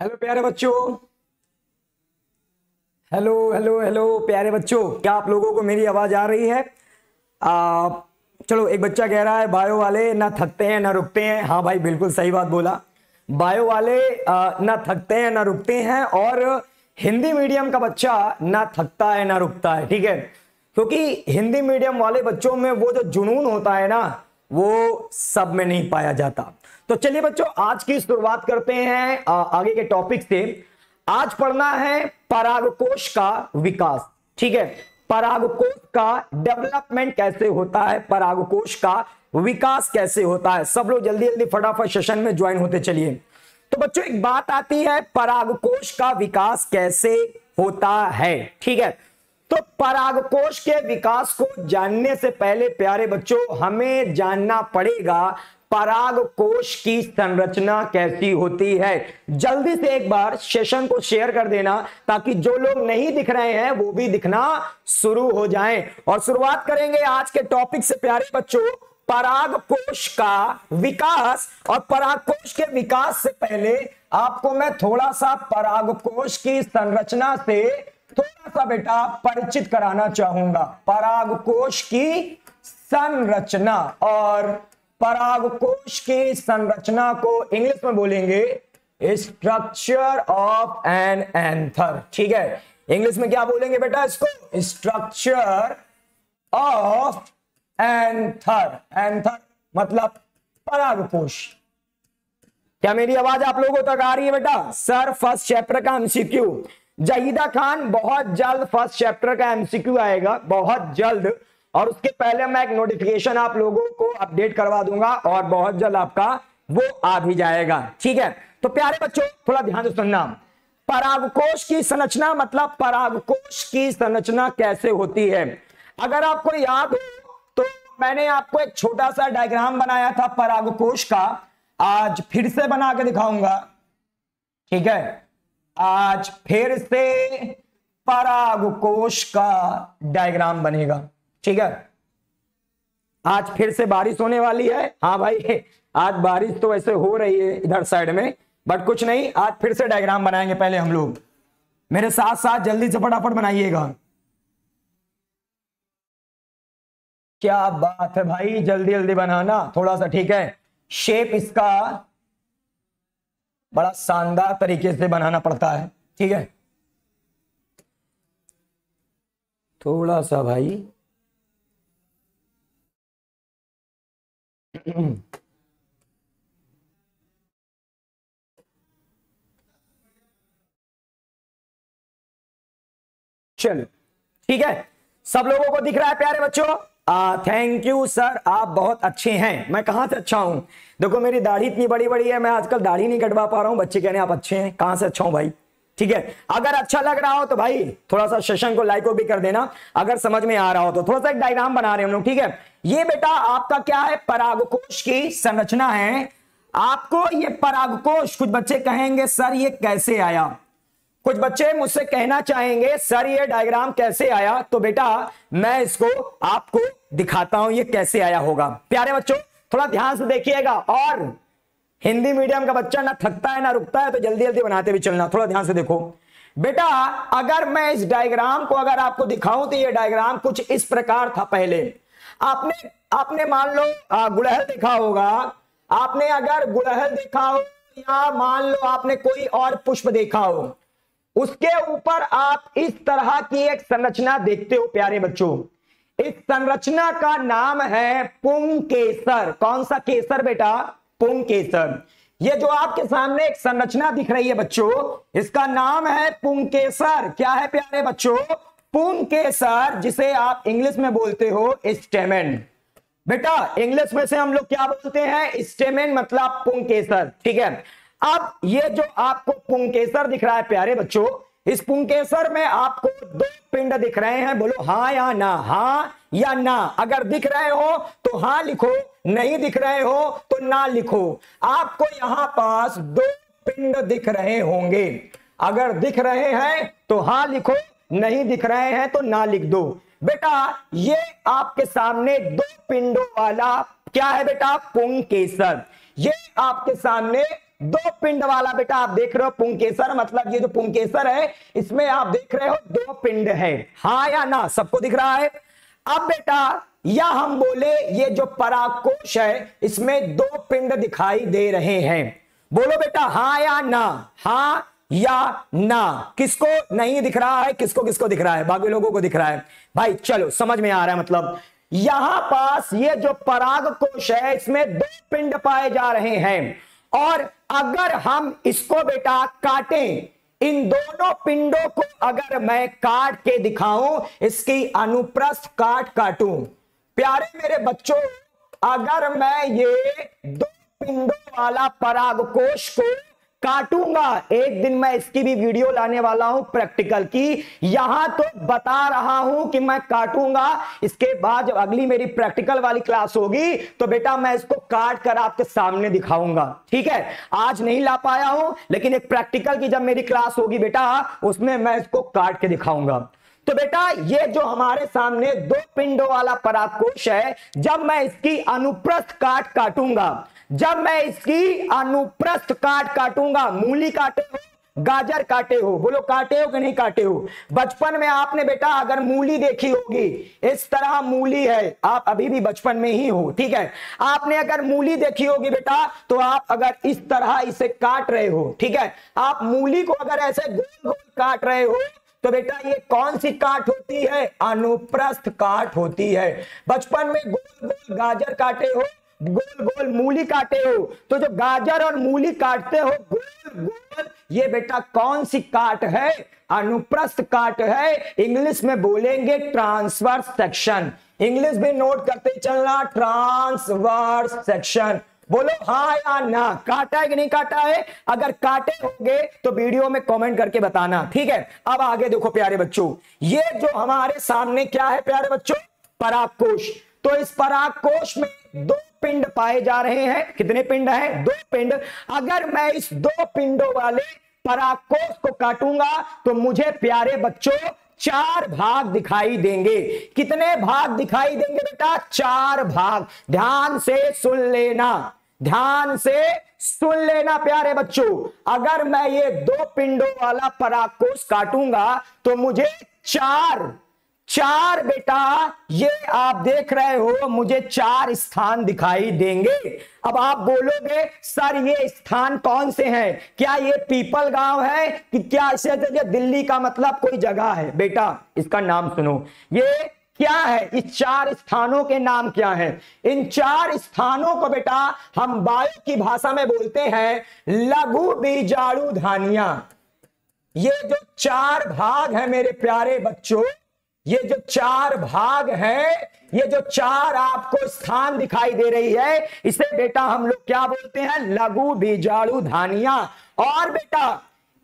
Hello प्यारे बच्चों। Hello hello hello प्यारे बच्चों, क्या आप लोगों को मेरी आवाज आ रही है? चलो, एक बच्चा कह रहा है बायो वाले ना थकते हैं ना रुकते हैं। हाँ भाई, बिल्कुल सही बात बोला। बायो वाले ना थकते हैं ना रुकते हैं, और हिंदी मीडियम का बच्चा ना थकता है ना रुकता है। ठीक है, क्योंकि हिंदी मीडियम वाले बच्चों में वो जो जुनून होता है ना, वो सब में नहीं पाया जाता। तो चलिए बच्चों, आज की शुरुआत करते हैं आगे के टॉपिक से। आज पढ़ना है परागकोश का विकास। ठीक है, परागकोश का डेवलपमेंट कैसे होता है, परागकोश का विकास कैसे होता है। सब लोग जल्दी जल्दी फटाफट सेशन में ज्वाइन होते चलिए। तो बच्चों, एक बात आती है, परागकोश का विकास कैसे होता है। ठीक है, तो परागकोश के विकास को जानने से पहले प्यारे बच्चों, हमें जानना पड़ेगा परागकोश की संरचना कैसी होती है। जल्दी से एक बार सेशन को शेयर कर देना, ताकि जो लोग नहीं दिख रहे हैं वो भी दिखना शुरू हो जाएं। और शुरुआत करेंगे आज के टॉपिक से प्यारे बच्चों, परागकोश का विकास। और परागकोश के विकास से पहले आपको मैं थोड़ा सा परागकोश की संरचना से थोड़ा सा बेटा परिचित कराना चाहूंगा। परागकोश की संरचना, और परागकोश की संरचना को इंग्लिश में बोलेंगे स्ट्रक्चर ऑफ एन एंथर। ठीक है, इंग्लिश में क्या बोलेंगे बेटा इसको? Structure of anther. एंथर मतलब परागकोश। क्या मेरी आवाज आप लोगों तक आ रही है बेटा? सर फर्स्ट चैप्टर का एमसीक्यू, जहीदा खान बहुत जल्द फर्स्ट चैप्टर का एमसीक्यू आएगा, बहुत जल्द। और उसके पहले मैं एक नोटिफिकेशन आप लोगों को अपडेट करवा दूंगा, और बहुत जल्द आपका वो आ भी जाएगा। ठीक है, तो प्यारे बच्चों थोड़ा ध्यान से सुनना। परागकोश की संरचना मतलब परागकोश की संरचना कैसे होती है। अगर आपको याद हो तो मैंने आपको एक छोटा सा डायग्राम बनाया था परागकोश का, आज फिर से बना के दिखाऊंगा। ठीक है, आज फिर से परागकोश का डायग्राम बनेगा। ठीक है, आज फिर से बारिश होने वाली है। हाँ भाई, आज बारिश तो वैसे हो रही है इधर साइड में, बट कुछ नहीं, आज फिर से डायग्राम बनाएंगे। पहले हम लोग मेरे साथ साथ जल्दी से फटाफट बनाइएगा। क्या बात है भाई, जल्दी जल्दी बनाना थोड़ा सा। ठीक है, शेप इसका बड़ा शानदार तरीके से बनाना पड़ता है। ठीक है, थोड़ा सा भाई चलो ठीक है, सब लोगों को दिख रहा है प्यारे बच्चों? थैंक यू सर, आप बहुत अच्छे हैं। मैं कहां से अच्छा हूं? देखो मेरी दाढ़ी इतनी बड़ी बड़ी है, मैं आजकल दाढ़ी नहीं कटवा पा रहा हूं। बच्चे कह रहे हैं आप अच्छे हैं, कहां से अच्छा हूं भाई? ठीक है, अगर अच्छा लग रहा हो तो भाई थोड़ा सा सेशन को लाइक भी कर देना। अगर समझ में आ रहा हो तो थोड़ा सा एक डायग्राम बना रहे हैं हम लोग। ठीक है, ये बेटा आपका क्या है? परागकोश की संरचना है। आपको ये परागकोश, कुछ बच्चे कहेंगे सर ये कैसे आया, कुछ बच्चे मुझसे कहना चाहेंगे सर ये डायग्राम कैसे आया। तो बेटा मैं इसको आपको दिखाता हूं ये कैसे आया होगा। प्यारे बच्चों थोड़ा ध्यान से देखिएगा, और हिंदी मीडियम का बच्चा ना थकता है ना रुकता है, तो जल्दी जल्दी बनाते भी चलना। थोड़ा ध्यान से देखो बेटा, अगर मैं इस डायग्राम को अगर आपको दिखाऊं तो ये डायग्राम कुछ इस प्रकार था। पहले आपने मान लो गुड़हल देखा होगा। आपने अगर गुड़हल देखा हो, या मान लो आपने कोई और पुष्प देखा हो, उसके ऊपर आप इस तरह की एक संरचना देखते हो प्यारे बच्चों। इस संरचना का नाम है पुंकेसर। कौन सा केसर बेटा? पुंकेसर। ये जो आपके सामने एक संरचना दिख रही है बच्चों, इसका नाम है पुंकेसर। क्या है प्यारे बच्चों? पुंकेसर, जिसे आप इंग्लिश में बोलते हो स्टेमेन। बेटा इंग्लिश में से हम लोग क्या बोलते हैं? स्टेमेन मतलब पुंकेसर। ठीक है, अब ये जो आपको पुंकेसर दिख रहा है प्यारे बच्चों, इस पुंकेसर में आपको दो पिंड दिख रहे हैं। बोलो हाँ या ना, हाँ या ना। अगर दिख रहे हो तो हाँ लिखो, नहीं दिख रहे हो तो ना लिखो। आपको यहां पास दो पिंड दिख रहे होंगे। अगर दिख रहे हैं तो हाँ लिखो, नहीं दिख रहे हैं तो ना लिख दो। बेटा ये आपके सामने दो पिंडों वाला क्या है बेटा? पुंकेसर। ये आपके सामने दो पिंड वाला बेटा आप देख रहे हो पुंकेसर, मतलब ये जो पुंकेसर है इसमें आप देख रहे हो दो पिंड है, हाँ या ना, सबको दिख रहा है। अब बेटा या हम बोले ये जो परागकोश है इसमें दो पिंड दिखाई दे रहे हैं, बोलो बेटा हाँ या ना, हाँ या ना। किसको नहीं दिख रहा है, किसको किसको दिख रहा है, बाकी लोगों को दिख रहा है भाई, चलो समझ में आ रहा है। मतलब यहां पास ये जो परागकोश है इसमें दो पिंड पाए जा रहे हैं, और अगर हम इसको बेटा काटें, इन दोनों पिंडों को अगर मैं काट के दिखाऊं, इसकी अनुप्रस्थ काटूं, प्यारे मेरे बच्चों, अगर मैं ये दो पिंडों वाला परागकोश को काटूंगा, एक दिन मैं इसकी भी वीडियो लाने वाला हूं प्रैक्टिकल की, यहां तो बता रहा हूं कि मैं काटूंगा, इसके बाद जब अगली मेरी प्रैक्टिकल वाली क्लास होगी तो बेटा मैं इसको काट कर आपके सामने दिखाऊंगा, ठीक है। आज नहीं ला पाया हूं, लेकिन एक प्रैक्टिकल की जब मेरी क्लास होगी बेटा उसमें मैं इसको काट के दिखाऊंगा। तो बेटा ये जो हमारे सामने दो पिंडों वाला परागकोश है, जब मैं इसकी अनुप्रस्थ काटूंगा, जब मैं इसकी अनुप्रस्थ काटूंगा, मूली काटे हो, गाजर काटे हो, बोलो काटे हो कि नहीं काटे हो। बचपन में आपने बेटा अगर मूली देखी होगी, इस तरह मूली है, आप अभी भी बचपन में ही हो, ठीक है। आपने अगर मूली देखी होगी बेटा, तो आप अगर इस तरह इसे काट रहे हो, ठीक है, आप मूली को अगर ऐसे गोल गोल काट रहे हो, तो बेटा ये कौन सी काट होती है, अनुप्रस्थ काट होती है। बचपन में गोल गोल गाजर काटे हो, गोल गोल मूली काटे हो, तो जो गाजर और मूली काटते हो गोल गोल, ये बेटा कौन सी काट है, अनुप्रस्थ काट है। इंग्लिश में बोलेंगे ट्रांसवर्स सेक्शन, इंग्लिश भी नोट करते चलना, ट्रांसवर्स सेक्शन। बोलो हाँ या ना, काटा है कि नहीं काटा है, अगर काटे होंगे तो वीडियो में कमेंट करके बताना, ठीक है। अब आगे देखो प्यारे बच्चों, ये जो हमारे सामने क्या है प्यारे बच्चों, परागकोश। तो इस परागकोश में दो पिंड पाए जा रहे हैं, कितने पिंड हैं, दो पिंड। अगर मैं इस दो पिंडों वाले परागकोश को काटूंगा तो मुझे प्यारे बच्चों चार भाग दिखाई देंगे। कितने भाग दिखाई देंगे बेटा, चार भाग। ध्यान से सुन लेना, ध्यान से सुन लेना प्यारे बच्चों, अगर मैं ये दो पिंडों वाला परागकोश काटूंगा तो मुझे चार बेटा, ये आप देख रहे हो, मुझे चार स्थान दिखाई देंगे। अब आप बोलोगे सर ये स्थान कौन से हैं, क्या ये पीपल गांव है कि क्या इसे दिल्ली का मतलब कोई जगह है। बेटा इसका नाम सुनो, ये क्या है, इस चार स्थानों के नाम क्या हैं। इन चार स्थानों को बेटा हम बायो की भाषा में बोलते हैं लघु बीजाणु धानियां। ये जो चार भाग है मेरे प्यारे बच्चों, ये जो चार भाग है, ये जो चार आपको स्थान दिखाई दे रही है, इसे बेटा हम लोग क्या बोलते हैं, लघु बीजाणु धानियां। और बेटा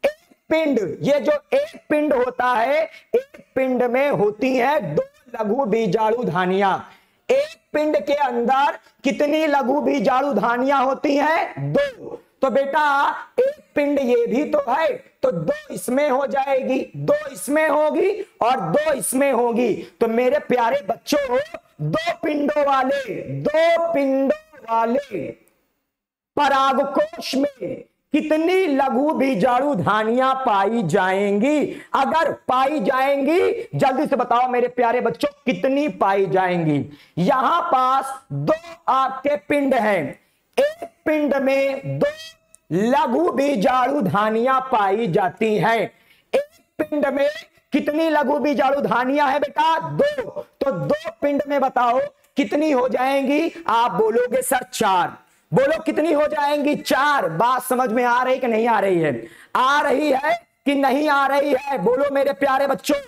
एक पिंड, ये जो एक पिंड होता है, एक पिंड में होती है दो लघु बीजाणु धानियां। एक पिंड के अंदर कितनी लघु बीजाणु धानियां होती हैं, दो। तो बेटा एक पिंड ये भी तो है, तो दो इसमें हो जाएगी, दो इसमें होगी और दो इसमें होगी। तो मेरे प्यारे बच्चों दो पिंडों वाले परागकोश में कितनी लघु बीजाणु धानियां पाई जाएंगी, अगर पाई जाएंगी जल्दी से बताओ मेरे प्यारे बच्चों कितनी पाई जाएंगी। यहां पास दो आपके पिंड हैं, एक पिंड में दो लघु बीजाणु धानियां पाई जाती हैं। एक पिंड में कितनी लघु बीजाणु धानियां है बेटा, दो। तो दो पिंड में बताओ कितनी हो जाएंगी, आप बोलोगे सर चार। बोलो कितनी हो जाएंगी, चार। बात समझ में आ रही कि नहीं आ रही है, आ रही है कि नहीं आ रही है, बोलो मेरे प्यारे बच्चों।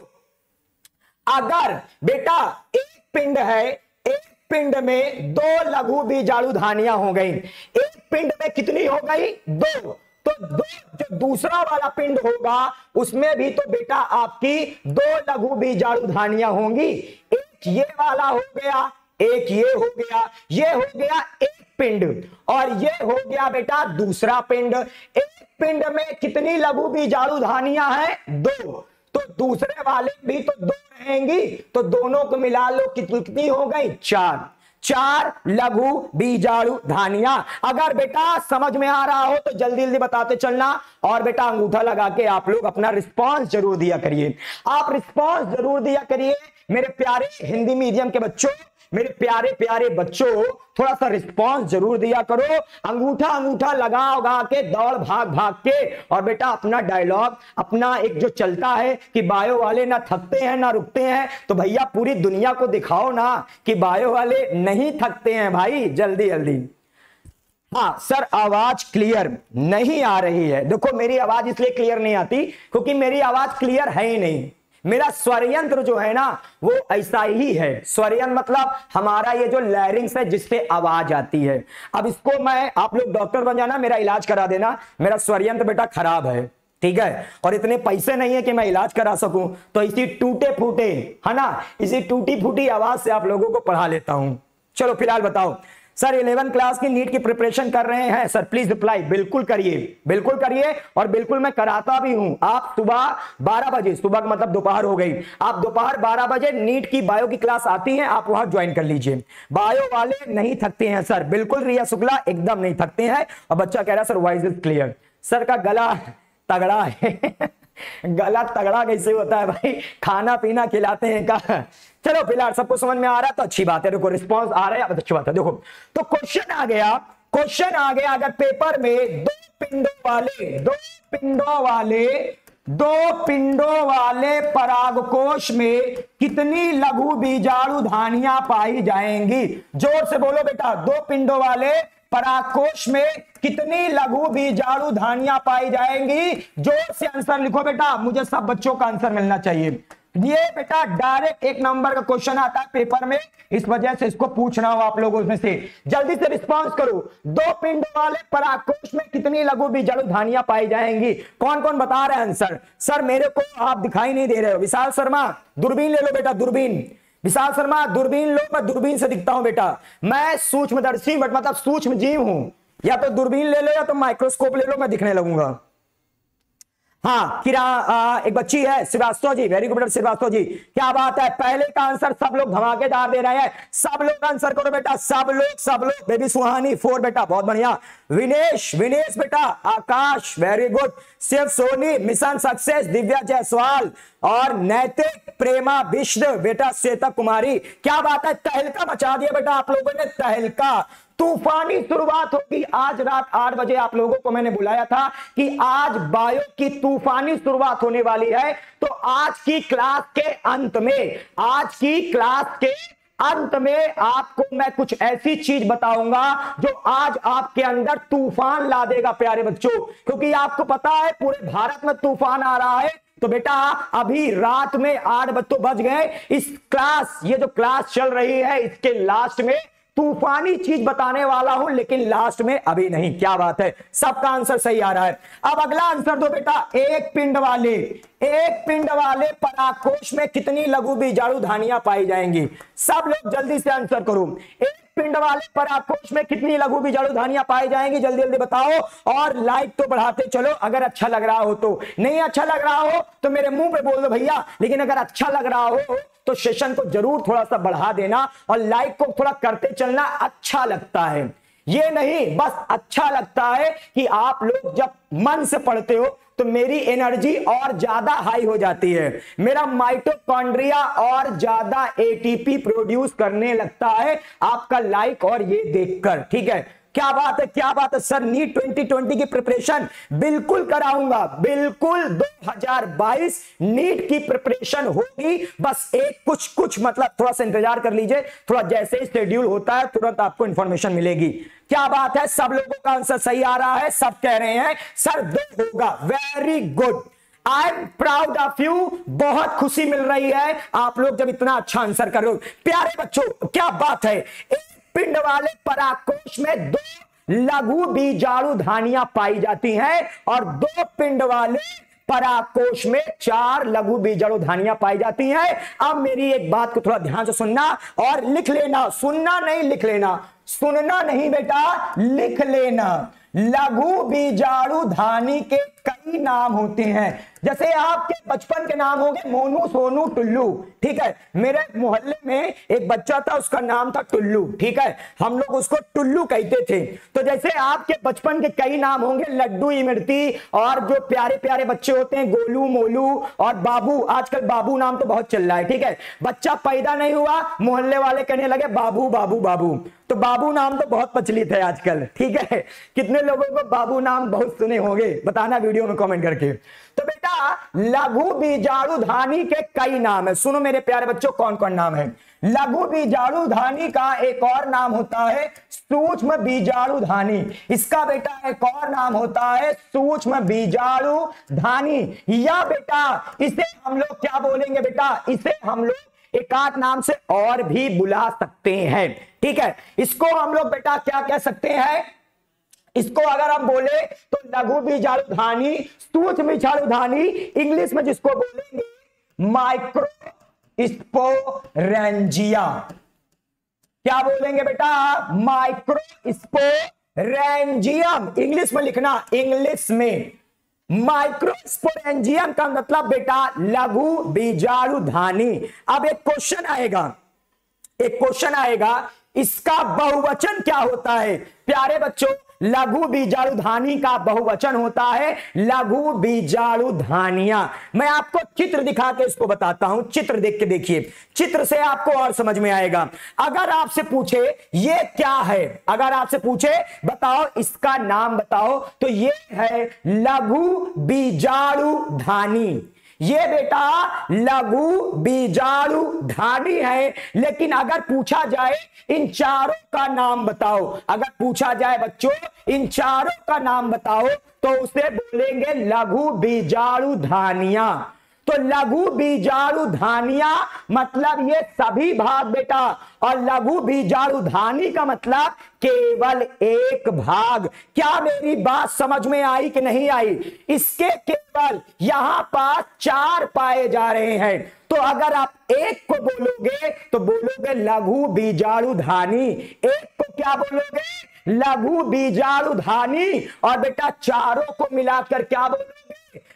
अगर बेटा एक पिंड है, एक पिंड में दो लघु बीजाणु धानियां हो गई, एक पिंड में कितनी हो गई, दो। तो दो जो दूसरा वाला पिंड होगा उसमें भी तो बेटा आपकी दो लघु बीजाणु धानियां होंगी। एक ये वाला हो गया, एक ये हो गया, ये हो गया एक पिंड, और ये हो गया बेटा दूसरा पिंड। एक पिंड में कितनी लघु बीजाणु धानियां हैं, दो। तो दूसरे वाले भी तो दो रहेंगी, तो दोनों को मिला लो कितनी हो गई, चार। 4 लघु बीजाणु धानियां। अगर बेटा समझ में आ रहा हो तो जल्दी जल्दी बताते चलना, और बेटा अंगूठा लगा के आप लोग अपना रिस्पांस जरूर दिया करिए। आप रिस्पांस जरूर दिया करिए मेरे प्यारे हिंदी मीडियम के बच्चों, मेरे प्यारे प्यारे बच्चों, थोड़ा सा रिस्पांस जरूर दिया करो। अंगूठा अंगूठा लगा उगा के दौड़ भाग भाग के, और बेटा अपना डायलॉग अपना एक जो चलता है कि बायो वाले ना थकते हैं ना रुकते हैं, तो भैया पूरी दुनिया को दिखाओ ना कि बायो वाले नहीं थकते हैं भाई, जल्दी जल्दी। हाँ सर आवाज क्लियर नहीं आ रही है। देखो मेरी आवाज इसलिए क्लियर नहीं आती क्योंकि मेरी आवाज क्लियर है ही नहीं। मेरा स्वरयंत्र जो है ना वो ऐसा ही है। स्वरयंत्र मतलब हमारा ये जो लैरिंग्स है जिससे आवाज आती है। अब इसको मैं, आप लोग डॉक्टर बन जाना, मेरा इलाज करा देना। मेरा स्वरयंत्र बेटा खराब है, ठीक है, और इतने पैसे नहीं है कि मैं इलाज करा सकूं, तो इसी टूटे फूटे है ना, इसी टूटी फूटी आवाज से आप लोगों को पढ़ा लेता हूं। चलो फिलहाल बताओ सर 11 क्लास की नीट की प्रिपरेशन कर रहे हैं सर, प्लीज रिप्लाई। बिल्कुल करिए, बिल्कुल करिए, और बिल्कुल मैं कराता भी हूं। आप सुबह 12 बजे, सुबह का मतलब दोपहर हो गई, आप दोपहर 12 बजे नीट की बायो की क्लास आती है, आप वहां ज्वाइन कर लीजिए। बायो वाले नहीं थकते हैं सर, बिल्कुल रिया शुक्ला एकदम नहीं थकते हैं। और बच्चा कह रहा है sir voice is clear. Sir का गला तगड़ा है गला तगड़ा कैसे होता है भाई, खाना पीना खिलाते हैं का। चलो फिलहाल सबको समझ में आ रहा है तो अच्छी बात है। देखो रिस्पांस आ रहा है, अच्छी बात है। देखो तो क्वेश्चन आ गया, क्वेश्चन आ गया अगर पेपर में दो पिंडों वाले परागकोश में कितनी लघु बीजाणु धानियां पाई जाएंगी? जोर से बोलो बेटा, 2 पिंडों वाले परागकोश में कितनी लघु बीजाणु धानियां पाई जाएंगी? जोर से आंसर लिखो बेटा, मुझे सब बच्चों का आंसर मिलना चाहिए। ये बेटा डायरेक्ट 1 नंबर का क्वेश्चन आता है पेपर में, इस वजह से इसको पूछना हो आप लोगों में से। जल्दी से रिस्पांस करो, 2 पिंड वाले परागकोश में कितनी लघु बीजाणु धानियां पाई जाएंगी? कौन कौन बता रहे हैं आंसर? सर मेरे को आप दिखाई नहीं दे रहे हो। विशाल शर्मा दूरबीन ले लो बेटा, दूरबीन। विशाल शर्मा दूरबीन लो, मैं दूरबीन से दिखता हूं बेटा, मैं सूक्ष्मदर्शी मतलब सूक्ष्म जीव हूं। या तो दूरबीन ले लो या तो माइक्रोस्कोप ले लो, मैं दिखने लगूंगा। हाँ एक बच्ची है श्रीवास्तव जी, वेरी गुड श्रीवास्तव जी, क्या बात है। पहले का आंसर सब लोग धमाकेदार दे रहे हैं, सब लोग आंसर करो बेटा, सब लोग। बेबी सुहानी 4 बेटा, बहुत बढ़िया। विनेश बेटा, Akash very good, Shiv Soni mission success, Divya Jaiswal और नैतिक प्रेमा विष्णु बेटा, श्वेता कुमारी, क्या बात है। तहलका मचा दिया बेटा आप लोगों ने, तहलका। तूफानी शुरुआत होगी आज रात 8 बजे। आप लोगों को मैंने बुलाया था कि आज बायो की तूफानी शुरुआत होने वाली है। तो आज की क्लास के अंत में आपको मैं कुछ ऐसी चीज बताऊंगा जो आज आपके अंदर तूफान ला देगा प्यारे बच्चों, क्योंकि आपको पता है पूरे भारत में तूफान आ रहा है। तो बेटा अभी रात में 8 बज गए, इस क्लास, ये जो क्लास चल रही है इसके लास्ट में तूफानी चीज बताने वाला हूं, लेकिन लास्ट में अभी नहीं। क्या बात है, सबका आंसर सही आ रहा है। अब अगला आंसर दो बेटा, एक पिंड वाले परागकोश में कितनी लघु बीजाणु धानियां पाई जाएंगी? सब लोग जल्दी से आंसर करो, एक पिंड वाले परागकोश में कितनी लघु बीजाणु धानियां पाई जाएंगी? जल्दी जल्दी बताओ, और लाइक तो बढ़ाते चलो अगर अच्छा लग रहा हो तो। नहीं अच्छा लग रहा हो तो मेरे मुंह पे बोल दो भैया, लेकिन अगर अच्छा लग रहा हो तो सेशन को जरूर थोड़ा सा बढ़ा देना और लाइक को थोड़ा करते चलना। अच्छा लगता है, ये नहीं बस अच्छा लगता है कि आप लोग जब मन से पढ़ते हो तो मेरी एनर्जी और ज्यादा हाई हो जाती है, मेरा माइटोकॉन्ड्रिया और ज्यादा एटीपी प्रोड्यूस करने लगता है आपका लाइक और ये देखकर। ठीक है, क्या बात है, क्या बात है। सर नीट 2020 की प्रिपरेशन बिल्कुल कराऊंगा, बिल्कुल 2022 नीट की प्रिपरेशन होगी। बस एक कुछ मतलब थोड़ा सा इंतजार कर लीजिए, थोड़ा जैसे ही शेड्यूल होता है तुरंत आपको इंफॉर्मेशन मिलेगी। क्या बात है, सब लोगों का आंसर सही आ रहा है, सब कह रहे हैं सर 2 होगा। Very good, I am proud of you. बहुत खुशी मिल रही है आप लोग जब इतना अच्छा आंसर कर रहे हो प्यारे बच्चों, क्या बात है। पिंड वाले परागकोश में 2 लघु बीजाणु धानियां पाई जाती हैं और 2 पिंड वाले परागकोश में 4 लघु बीजाणु धानियां पाई जाती हैं। अब मेरी एक बात को थोड़ा ध्यान से सुनना और लिख लेना, सुनना नहीं लिख लेना, सुनना नहीं बेटा लिख लेना। लघु बीजाणु धानी के कई नाम होते हैं। जैसे आपके बचपन के नाम होंगे मोनू, सोनू, टुल्लू, ठीक है। मेरे मोहल्ले में एक बच्चा था, उसका नाम था टुल्लू, ठीक है, हम लोग उसको टुल्लू कहते थे। तो जैसे आपके बचपन के कई नाम होंगे, लड्डू, इमरती, और जो प्यारे प्यारे बच्चे होते हैं गोलू, मोलू और बाबू। आजकल बाबू नाम तो बहुत चल रहा है, ठीक है। बच्चा पैदा नहीं हुआ, मोहल्ले वाले कहने लगे बाबू बाबू बाबू, तो बाबू नाम तो बहुत प्रचलित है आजकल, ठीक है। कितने लोगों को बाबू नाम बहुत सुने होंगे, बताना वीडियो में कमेंट करके। तो बेटा लघु बीजाणु धानी के कई नाम है। सुनो मेरे प्यारे बच्चों, कौन कौन नाम है। लघु बीजाणु धानी का एक और नाम होता है सूक्ष्म बीजाणु धानी। इसका बेटा एक और नाम होता है सूक्ष्म बीजाणु धानी। या बेटा इसे हम लोग क्या बोलेंगे बेटा, इसे हम लोग एक आध नाम से और भी बुला सकते हैं, ठीक है। इसको हम लोग बेटा क्या कह सकते हैं, इसको अगर हम बोले तो लघु बीजाणु धानी, सूक्ष्म बीजाणु धानी, इंग्लिश में जिसको बोलेंगे माइक्रो स्पोरेंजिया। क्या बोलेंगे बेटा, माइक्रो स्पोरेंजियम। इंग्लिश में लिखना, इंग्लिश में माइक्रो स्पोरेंजियम का मतलब बेटा लघु बीजाणु धानी। अब एक क्वेश्चन आएगा, इसका बहुवचन क्या होता है। प्यारे बच्चों, लघु बीजाणु धानी का बहुवचन होता है लघु बीजाणु धानियां। मैं आपको चित्र दिखा के इसको बताता हूं, चित्र देख के देखिए, चित्र से आपको और समझ में आएगा। अगर आपसे पूछे ये क्या है, अगर आपसे पूछे बताओ इसका नाम बताओ, तो ये है लघु बीजाणु धानी। ये बेटा लघु बीजाणु धानी है। लेकिन अगर पूछा जाए इन चारों का नाम बताओ, अगर पूछा जाए बच्चों इन चारों का नाम बताओ, तो उसे बोलेंगे लघु बीजाणु धानियां। तो लघु बीजाणु धानियां मतलब ये सभी भाग बेटा, और लघु बीजाणु धानी का मतलब केवल एक भाग। क्या मेरी बात समझ में आई कि नहीं आई। इसके केवल यहां पास 4 पाए जा रहे हैं। तो अगर आप एक को बोलोगे तो बोलोगे लघु बीजाणु धानी, एक को क्या बोलोगे, लघु बीजाणु धानी, और बेटा चारों को मिलाकर क्या बोलोगे,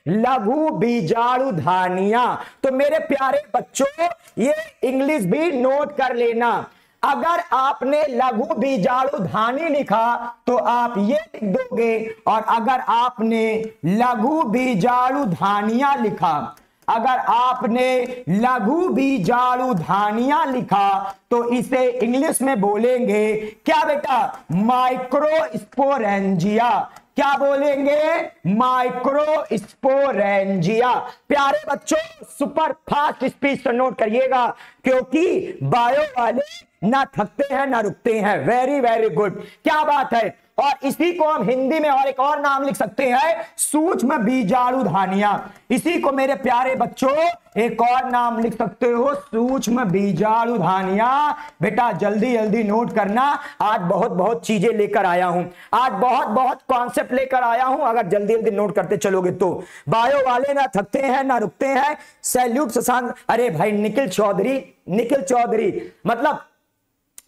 लघु बीजाणु धानियां। तो मेरे प्यारे बच्चों ये इंग्लिश भी नोट कर लेना। अगर आपने लघु बीजाणु धानी लिखा तो आप ये लिख दोगे, और अगर आपने लघु बीजाणु धानियां लिखा, अगर आपने लघु बीजाणु धानियां लिखा तो इसे इंग्लिश में बोलेंगे क्या बेटा, माइक्रो स्पोरेंजिया। क्या बोलेंगे, माइक्रो स्पोरेंजिया। प्यारे बच्चों सुपर फास्ट स्पीड से नोट करिएगा, क्योंकि बायो वाले ना थकते हैं ना रुकते हैं। वेरी वेरी गुड, क्या बात है। और इसी को हम हिंदी में और एक और नाम लिख सकते हैं सूक्ष्म बीजाणु धानियां। इसी को मेरे प्यारे बच्चों एक और नाम लिख सकते हो सूक्ष्म बीजाणु धानियां। बेटा जल्दी जल्दी नोट करना, आज बहुत बहुत चीजें लेकर आया हूं, आज बहुत बहुत कॉन्सेप्ट लेकर आया हूं। अगर जल्दी जल्दी नोट करते चलोगे तो बायो वाले ना थकते हैं ना रुकते हैं। सैल्यूट शशांक, अरे भाई निखिल चौधरी मतलब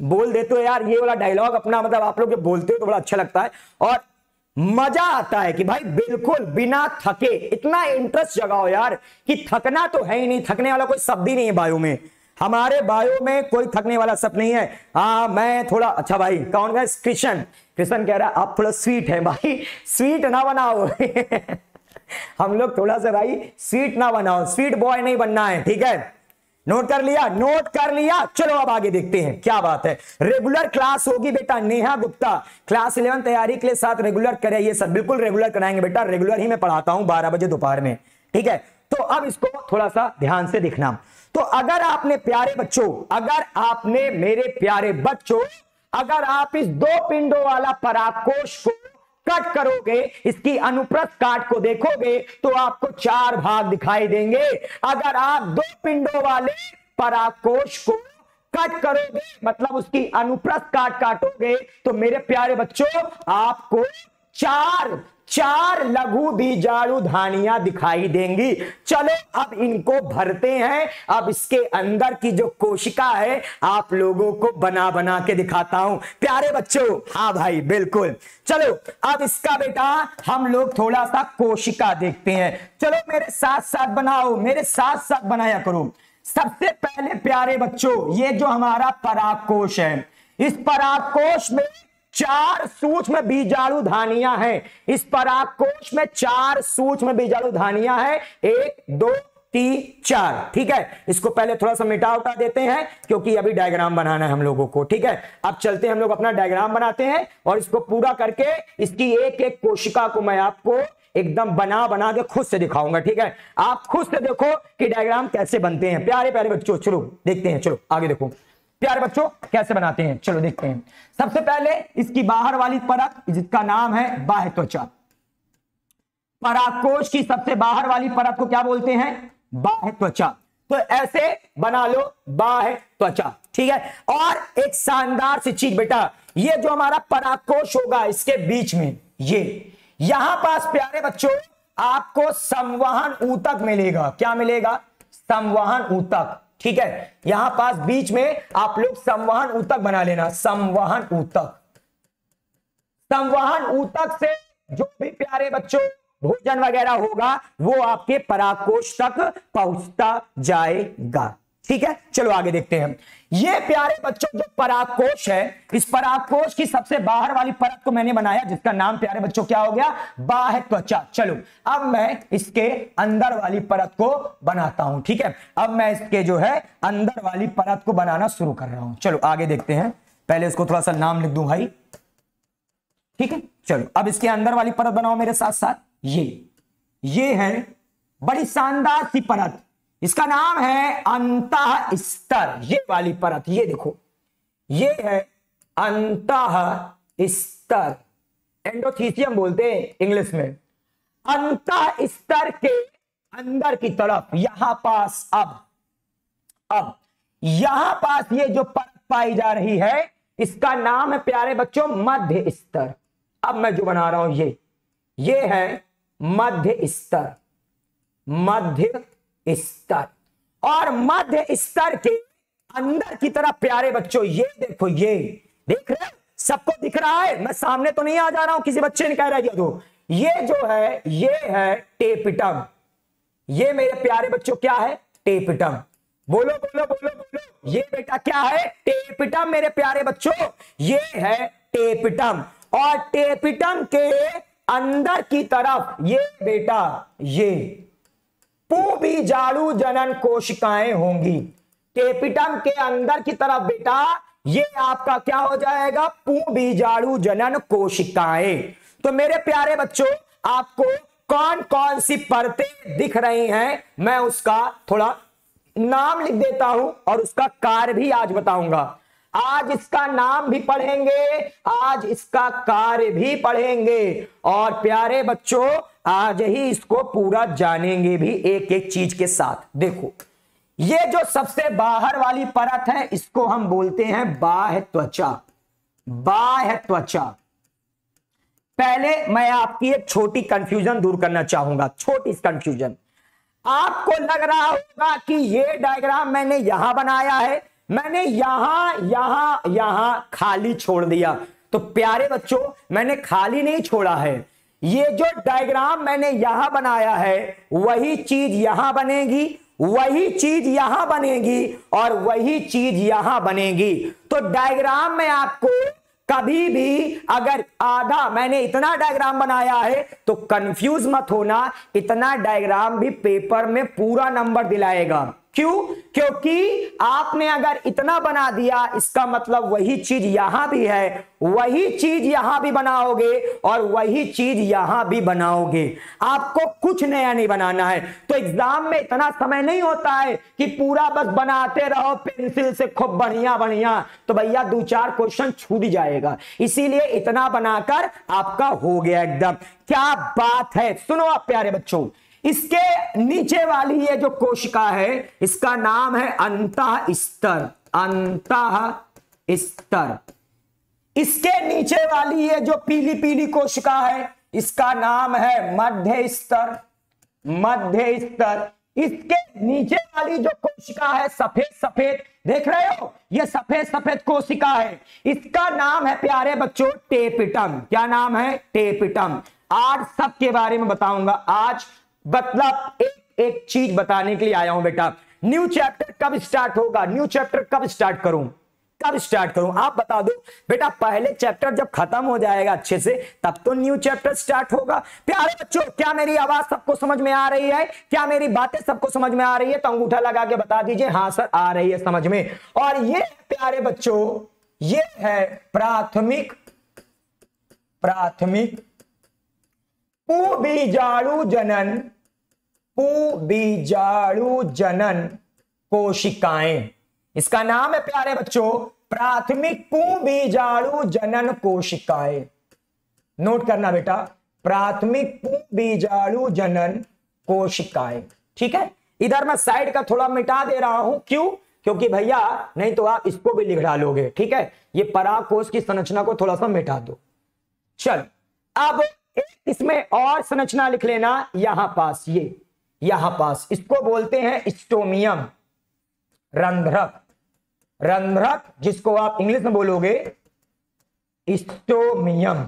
बोल देते हो यार, ये वाला डायलॉग अपना, मतलब आप लोग जब बोलते हो तो बड़ा अच्छा लगता है और मजा आता है कि भाई बिल्कुल बिना थके इतना इंटरेस्ट जगाओ यार कि थकना तो है ही नहीं, थकने वाला कोई शब्द ही नहीं है बायो में। हमारे बायो में कोई थकने वाला शब्द नहीं है। मैं थोड़ा अच्छा भाई कौन है, कृष्ण कह रहा है आप थोड़ा स्वीट है भाई, स्वीट ना बनाओ हम लोग थोड़ा सा भाई स्वीट ना बनाओ, स्वीट बॉय नहीं बनना है, ठीक है। नोट कर लिया। चलो अब आगे देखते हैं क्या बात है। रेगुलर क्लास होगी बेटा, नेहा गुप्ता क्लास 11 तैयारी के लिए साथ रेगुलर कराइए सर। बिल्कुल रेगुलर कराएंगे बेटा, रेगुलर ही मैं पढ़ाता हूं 12 बजे दोपहर में, ठीक है। तो अब इसको थोड़ा सा ध्यान से देखना। तो अगर आपने प्यारे बच्चों, अगर आपने मेरे प्यारे बच्चों, अगर आप इस 2 पिंडों वाला परागकोश को कट करोगे, इसकी अनुप्रस्थ काट को देखोगे तो आपको 4 भाग दिखाई देंगे। अगर आप 2 पिंडों वाले परागकोश को कट करोगे मतलब उसकी अनुप्रस्थ काट काटोगे तो मेरे प्यारे बच्चों आपको 4 लघु बीजाणु धानियां दिखाई देंगी। चलो अब इनको भरते हैं। अब इसके अंदर की जो कोशिका है आप लोगों को बना बना के दिखाता हूं प्यारे बच्चों। हाँ भाई बिल्कुल। चलो अब इसका बेटा हम लोग थोड़ा सा कोशिका देखते हैं। चलो मेरे साथ साथ बनाओ, मेरे साथ साथ बनाया करो। सबसे पहले प्यारे बच्चों ये जो हमारा परागकोश है, इस परागकोश में 4 सूक्ष्म बीजाणु धानियां हैं। इस परागकोश में 4 सूक्ष्म बीजाणु धानियां हैं। 1 2 3 4। ठीक है, इसको पहले थोड़ा सा मिटा उठा देते हैं क्योंकि अभी डायग्राम बनाना है हम लोगों को। ठीक है, अब चलते हैं हम लोग अपना डायग्राम बनाते हैं और इसको पूरा करके इसकी एक एक कोशिका को मैं आपको एकदम बना बना के खुद से दिखाऊंगा। ठीक है, आप खुद से देखो कि डायग्राम कैसे बनते हैं प्यारे प्यारे बच्चों। चलो देखते हैं, चलो आगे देखो प्यारे बच्चों कैसे बनाते हैं। चलो देखते हैं। सबसे पहले इसकी बाहर वाली परत जिसका नाम है बाह्य त्वचा। परागकोश की सबसे बाहर वाली परत को क्या बोलते हैं? बाह्य त्वचा। तो ऐसे बना लो बाह्य त्वचा। ठीक है, और एक शानदार सी चीज बेटा, ये जो हमारा परागकोश होगा इसके बीच में ये यहां पास प्यारे बच्चों आपको संवहन ऊतक मिलेगा। क्या मिलेगा? संवहन ऊतक। ठीक है, यहां पास बीच में आप लोग संवहन ऊतक बना लेना। संवहन ऊतक, संवहन ऊतक से जो भी प्यारे बच्चों भोजन वगैरह होगा वो आपके परागकोश तक पहुंचता जाएगा। ठीक है, चलो आगे देखते हैं। ये प्यारे बच्चों जो परागकोश है, इस परागकोश की सबसे बाहर वाली परत को मैंने बनाया जिसका नाम प्यारे बच्चों क्या हो गया? बाह्य त्वचा। चलो अब मैं इसके अंदर वाली परत को बनाता हूं। ठीक है, अब मैं इसके जो है अंदर वाली परत को बनाना शुरू कर रहा हूं। चलो आगे देखते हैं। पहले इसको थोड़ा सा नाम लिख दूं भाई। ठीक है, चलो अब इसके अंदर वाली परत बनाओ मेरे साथ साथ। ये है बड़ी शानदार सी परत, इसका नाम है अंतः स्तर। ये वाली परत, ये देखो, ये है अंतः स्तर, एंडोथीसियम बोलते हैं इंग्लिश में। अंतः स्तर के अंदर की तरफ यहां पास अब यहां पास ये जो परत पाई जा रही है इसका नाम है प्यारे बच्चों मध्य स्तर। अब मैं जो बना रहा हूं ये है मध्य स्तर, मध्य स्तर। और मध्य स्तर के अंदर की तरफ प्यारे बच्चों ये देखो, ये देख रहे हैं? सबको दिख रहा है? मैं सामने तो नहीं आ जा रहा हूं, किसी बच्चे ने कह रहा है तो ये जो है ये है टेपिटम। ये मेरे प्यारे बच्चों क्या है? टेपिटम। बोलो बोलो बोलो बोलो, ये बेटा क्या है? टेपिटम मेरे प्यारे बच्चों, ये है टेपिटम। और टेपिटम के अंदर की तरफ ये बेटा ये पुंबीजाणु जनन कोशिकाएं होंगी। टेपिटम के अंदर की तरफ बेटा ये आपका क्या हो जाएगा? पुंबीजाणु जनन कोशिकाएं। तो मेरे प्यारे बच्चों आपको कौन कौन सी परतें दिख रही हैं मैं उसका थोड़ा नाम लिख देता हूं और उसका कार्य भी आज बताऊंगा। आज इसका नाम भी पढ़ेंगे, आज इसका कार्य भी पढ़ेंगे और प्यारे बच्चों आज ही इसको पूरा जानेंगे भी एक एक चीज के साथ। देखो ये जो सबसे बाहर वाली परत है इसको हम बोलते हैं बाह्य त्वचा। बाह्य त्वचा। पहले मैं आपकी एक छोटी कंफ्यूजन दूर करना चाहूंगा, छोटी कंफ्यूजन। आपको लग रहा होगा कि ये डायग्राम मैंने यहां बनाया है, मैंने यहां खाली छोड़ दिया। तो प्यारे बच्चों मैंने खाली नहीं छोड़ा है, ये जो डायग्राम मैंने यहां बनाया है वही चीज यहां बनेगी, वही चीज यहां बनेगी और वही चीज यहां बनेगी। तो डायग्राम में आपको कभी भी अगर आधा मैंने इतना डायग्राम बनाया है तो कंफ्यूज मत होना, इतना डायग्राम भी पेपर में पूरा नंबर दिलाएगा। क्यों? क्योंकि आपने अगर इतना बना दिया इसका मतलब वही चीज यहां भी है, वही चीज यहां भी बनाओगे और वही चीज यहां भी बनाओगे। आपको कुछ नया नहीं बनाना है। तो एग्जाम में इतना समय नहीं होता है कि पूरा बस बनाते रहो पेंसिल से खूब बढ़िया बढ़िया, तो भैया 2-4 क्वेश्चन छूट जाएगा। इसीलिए इतना बनाकर आपका हो गया एकदम। क्या बात है। सुनो आप प्यारे बच्चों, इसके नीचे वाली ये जो कोशिका है इसका नाम है अंतः स्तर। अंतः स्तर। इसके नीचे वाली ये जो पीली पीली कोशिका है इसका नाम है मध्य स्तर। मध्य स्तर, इसके नीचे वाली जो कोशिका है सफेद सफेद, देख रहे हो, ये सफेद सफेद कोशिका है, इसका नाम है प्यारे बच्चों टेपिटम। क्या नाम है? टेपिटम। आज सबके बारे में बताऊंगा। आज मतलब एक एक चीज बताने के लिए आया हूं बेटा। न्यू चैप्टर कब स्टार्ट होगा? न्यू चैप्टर कब स्टार्ट करूं? कब स्टार्ट करूं आप बता दो बेटा। पहले चैप्टर जब खत्म हो जाएगा अच्छे से तब तो न्यू चैप्टर स्टार्ट होगा। प्यारे बच्चों, क्या मेरी आवाज सबको समझ में आ रही है? क्या मेरी बातें सबको समझ में आ रही है? तो अंगूठा लगा के बता दीजिए हाँ सर आ रही है समझ में। और ये प्यारे बच्चों, ये है प्राथमिक पुबीजाणु जनन, पुबीजाणु जनन कोशिकाएं। इसका नाम है प्यारे बच्चों प्राथमिक पुबीजाणु जनन कोशिकाएं। नोट करना बेटा, प्राथमिक पुबीजाणु जनन कोशिकाएं। ठीक है, इधर मैं साइड का थोड़ा मिटा दे रहा हूं। क्यों? क्योंकि भैया नहीं तो आप इसको भी लिख डालोगे। ठीक है, ये परागकोश की संरचना को थोड़ा सा मिटा दो। चल, अब इसमें और संरचना लिख लेना यहां पास, ये यहां पास, इसको बोलते हैं स्टोमियम, रंध्रक। रंध्रक जिसको आप इंग्लिश में बोलोगे स्टोमियम।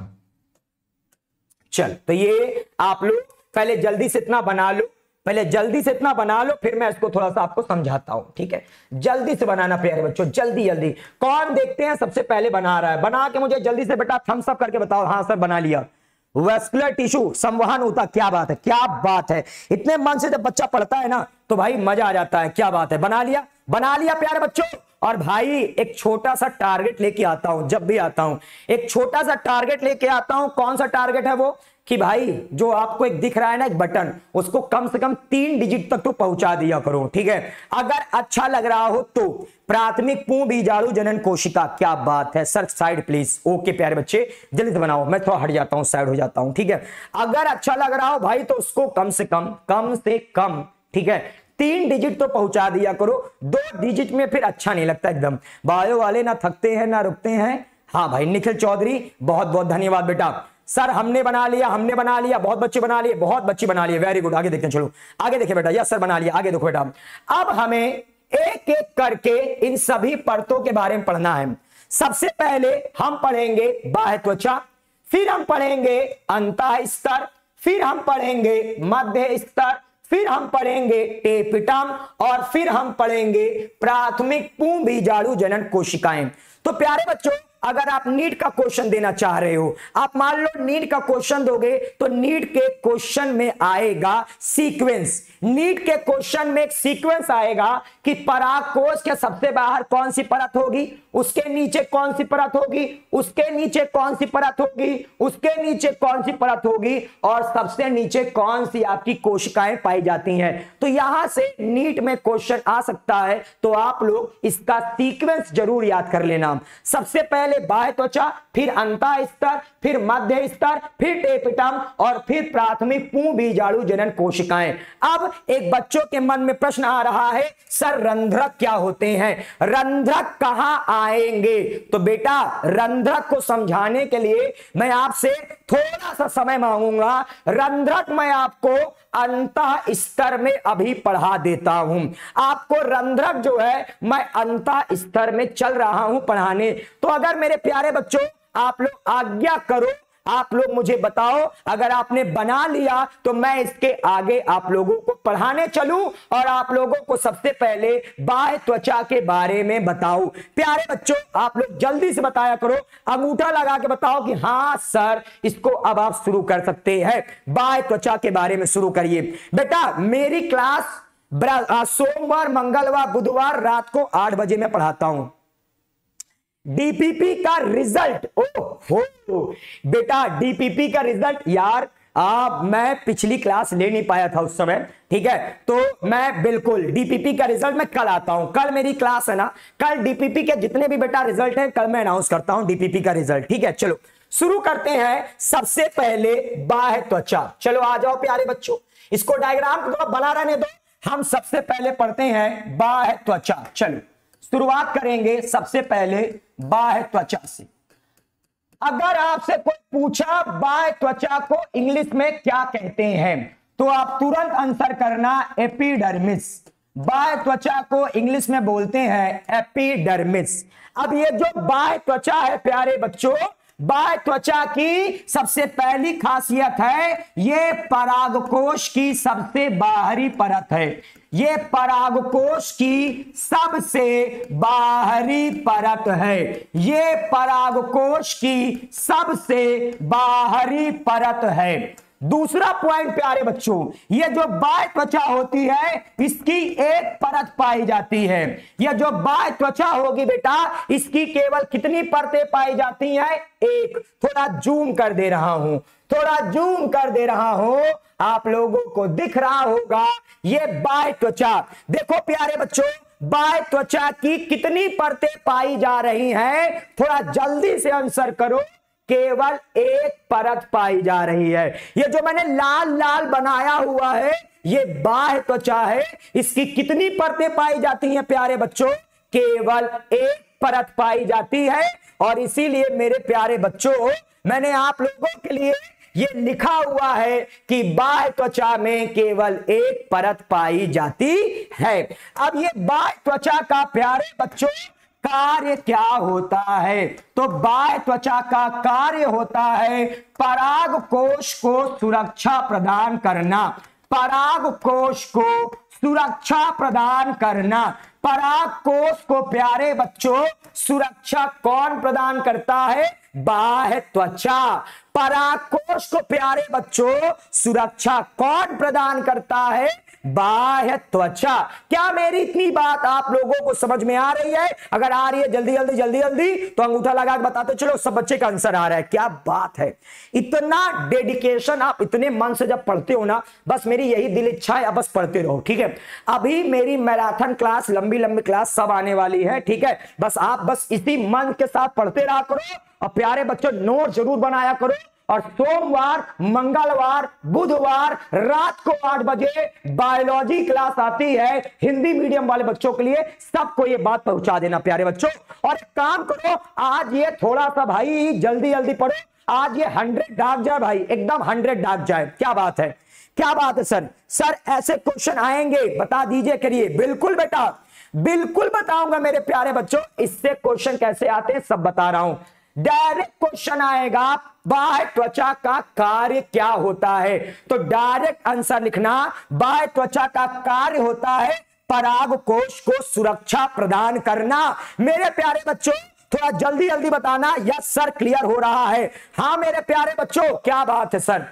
चल, तो ये आप लोग पहले जल्दी से इतना बना लो, पहले जल्दी से इतना बना लो, फिर मैं इसको थोड़ा सा आपको समझाता हूं। ठीक है, जल्दी से बनाना प्यारे बच्चों, जल्दी जल्दी। कौन देखते हैं सबसे पहले बना रहा है? बना के मुझे जल्दी से बेटा थम्स अप करके बताओ। हाँ सर बना लिया। वेस्कुलर टिश्यू संवहन होता, क्या बात है, क्या बात है। इतने मन से जब बच्चा पढ़ता है ना तो भाई मजा आ जाता है। क्या बात है, बना लिया, बना लिया प्यारे बच्चों। और भाई एक छोटा सा टारगेट लेके आता हूं, जब भी आता हूं एक छोटा सा टारगेट लेके आता हूं। कौन सा टारगेट है वो? कि भाई जो आपको एक दिख रहा है ना एक बटन, उसको कम से कम 3 डिजिट तक तो पहुंचा दिया करो। ठीक है, अगर अच्छा लग रहा हो तो। प्राथमिक पुबीजाणु जनन कोशिका, क्या बात है सर, साइड प्लीज। ओके प्यारे बच्चे जल्दी से बनाओ, मैं थोड़ा हट जाता हूं, साइड हो जाता हूं। ठीक है, अगर अच्छा लग रहा हो भाई तो उसको कम से कम ठीक है 3 डिजिट तो पहुंचा दिया करो। 2 डिजिट में फिर अच्छा नहीं लगता एकदम। बायो वाले ना थकते हैं ना रुकते हैं। हाँ भाई निखिल चौधरी, बहुत बहुत धन्यवाद बेटा। सर हमने बना लिया, बहुत बच्चे बना लिए, बहुत बच्चे बना लिए, वेरी गुड। आगे देखते हैं, चलो आगे देखें बेटा। यस सर बना लिया, आगे देखो बेटा। अब हमें एक एक करके इन सभी परतों के बारे में पढ़ना है। सबसे पहले हम पढ़ेंगे बाह्य त्वचा, फिर हम पढ़ेंगे अंतः स्तर, फिर हम पढ़ेंगे मध्य स्तर, फिर हम पढ़ेंगे टेपिटम, और फिर हम पढ़ेंगे प्राथमिक पुबीजाणु जनन कोशिकाएं। तो प्यारे बच्चों, अगर आप नीट का क्वेश्चन देना चाह रहे हो, आप मान लो नीट का क्वेश्चन दोगे, तो नीट के क्वेश्चन में आएगा सीक्वेंस। नीट के क्वेश्चन में एक सीक्वेंस आएगा कि परागकोश के सबसे बाहर कौन सी परत होगी, उसके नीचे कौन सी परत होगी, उसके नीचे कौन सी परत होगी, उसके नीचे कौन सी परत होगी, और सबसे नीचे कौन सी आपकी कोशिकाएं पाई जाती हैं। तो यहां से नीट में क्वेश्चन आ सकता है, तो आप लोग इसका सीक्वेंस जरूर याद कर लेना। सबसे पहले बाह्य त्वचा, फिर अंतः स्तर, फिर मध्य स्तर, फिर टेपिटम, और फिर प्राथमिक पुबीजाणु जनन कोशिकाएं। अब एक बच्चों के मन में प्रश्न आ रहा है, सर रंध्रक क्या होते हैं, रंध्रक कहां आएंगे? तो बेटा रंध्रक को समझाने के लिए मैं आपसे थोड़ा सा समय मांगूंगा। रंध्रक मैं आपको अंतः स्तर में अभी पढ़ा देता हूं। आपको रंध्रक जो है मैं अंतः स्तर में चल रहा हूं पढ़ाने। तो अगर मेरे प्यारे बच्चों आप लोग आज्ञा करो, आप लोग मुझे बताओ, अगर आपने बना लिया तो मैं इसके आगे आप लोगों को पढ़ाने चलूं और आप लोगों को सबसे पहले बाह्य त्वचा के बारे में बताऊं। प्यारे बच्चों आप लोग जल्दी से बताया करो, अंगूठा लगा के बताओ कि हां सर इसको अब आप शुरू कर सकते हैं। बाह्य त्वचा के बारे में शुरू करिए बेटा। मेरी क्लास सोमवार, मंगलवार, बुधवार रात को 8 बजे मैं पढ़ाता हूं। डीपीपी का रिजल्ट, ओहो बेटा डीपीपी का रिजल्ट यार मैं पिछली क्लास ले नहीं पाया था उस समय, ठीक है, तो मैं बिल्कुल डीपीपी का रिजल्ट मैं कल आता हूं। कल मेरी क्लास है ना, कल डीपीपी के जितने भी बेटा रिजल्ट है कल मैं अनाउंस करता हूं डीपीपी का रिजल्ट, ठीक है। चलो शुरू करते हैं। सबसे पहले बाह्य त्वचा, चलो आ जाओ प्यारे बच्चों, इसको डायग्राम को थोड़ा बना रहने दो। हम सबसे पहले पढ़ते हैं बाह्य त्वचा। चलो शुरुआत करेंगे सबसे पहले बाह्य त्वचा से। अगर आपसे कोई पूछा बाह्य त्वचा को इंग्लिश में क्या कहते हैं, तो आप तुरंत आंसर करना एपिडर्मिस। बाह्य त्वचा को इंग्लिश में बोलते हैं एपिडर्मिस। अब ये जो बाह्य त्वचा है प्यारे बच्चों, बाह्य त्वचा की सबसे पहली खासियत है ये परागकोश की सबसे बाहरी परत है। ये परागकोश की सबसे बाहरी परत है। ये परागकोश की सबसे बाहरी परत है। दूसरा पॉइंट प्यारे बच्चों, ये जो बाह्य त्वचा होती है इसकी एक परत पाई जाती है। यह जो बाह्य त्वचा होगी बेटा, इसकी केवल कितनी परतें पाई जाती हैं? एक। थोड़ा जूम कर दे रहा हूं, थोड़ा जूम कर दे रहा हूं, आप लोगों को दिख रहा होगा ये बाह्य त्वचा। देखो प्यारे बच्चों, बाह्य त्वचा की कितनी परतें पाई जा रही हैं? थोड़ा जल्दी से आंसर करो। केवल एक परत पाई जा रही है। ये जो मैंने लाल लाल बनाया हुआ है ये बाह्य त्वचा है। इसकी कितनी परतें पाई जाती हैं प्यारे बच्चों? केवल एक परत पाई जाती है। और इसीलिए मेरे प्यारे बच्चों, मैंने आप लोगों के लिए ये लिखा हुआ है कि बाह्य त्वचा में केवल एक परत पाई जाती है। अब ये बाह्य त्वचा का प्यारे बच्चों कार्य क्या होता है? तो बाह्य त्वचा का कार्य होता है परागकोश को सुरक्षा प्रदान करना। परागकोश को सुरक्षा प्रदान करना। परागकोश को प्यारे बच्चों सुरक्षा कौन प्रदान करता है? बाह्य त्वचा। परागकोश को प्यारे बच्चों सुरक्षा कौन प्रदान करता है? बाह्य त्वचा। क्या मेरी इतनी बात आप लोगों को समझ में आ रही है? अगर आ रही है जल्दी जल्दी जल्दी जल्दी तो अंगूठा लगा के बताते चलो सब बच्चे का आंसर आ रहा है। क्या बात है, इतना डेडिकेशन आप इतने मन से जब पढ़ते हो ना, बस मेरी यही दिल इच्छा है, अब बस पढ़ते रहो। ठीक है, अभी मेरी मैराथन क्लास, लंबी लंबी क्लास सब आने वाली है। ठीक है, बस आप बस इसी मन के साथ पढ़ते रहा करो और प्यारे बच्चों नोट जरूर बनाया करो। और सोमवार, मंगलवार, बुधवार रात को 8 बजे बायोलॉजी क्लास आती है हिंदी मीडियम वाले बच्चों के लिए। सबको ये बात पहुंचा देना प्यारे बच्चों। और एक काम करो, आज ये थोड़ा सा भाई जल्दी जल्दी पढ़ो। आज ये 100 दाग जाए भाई, एकदम 100 दाग जाए। क्या बात है, क्या बात है सर? सर ऐसे क्वेश्चन आएंगे बता दीजिए करिए। बिल्कुल बेटा, बिल्कुल बताऊंगा मेरे प्यारे बच्चों। इससे क्वेश्चन कैसे आते हैं सब बता रहा हूं। डायरेक्ट क्वेश्चन आएगा बाह्य त्वचा का कार्य क्या होता है, तो डायरेक्ट आंसर लिखना बाह्य त्वचा का कार्य होता है परागकोश को सुरक्षा प्रदान करना। मेरे प्यारे बच्चों थोड़ा जल्दी जल्दी बताना यस सर क्लियर हो रहा है। हाँ मेरे प्यारे बच्चों, क्या बात है सर,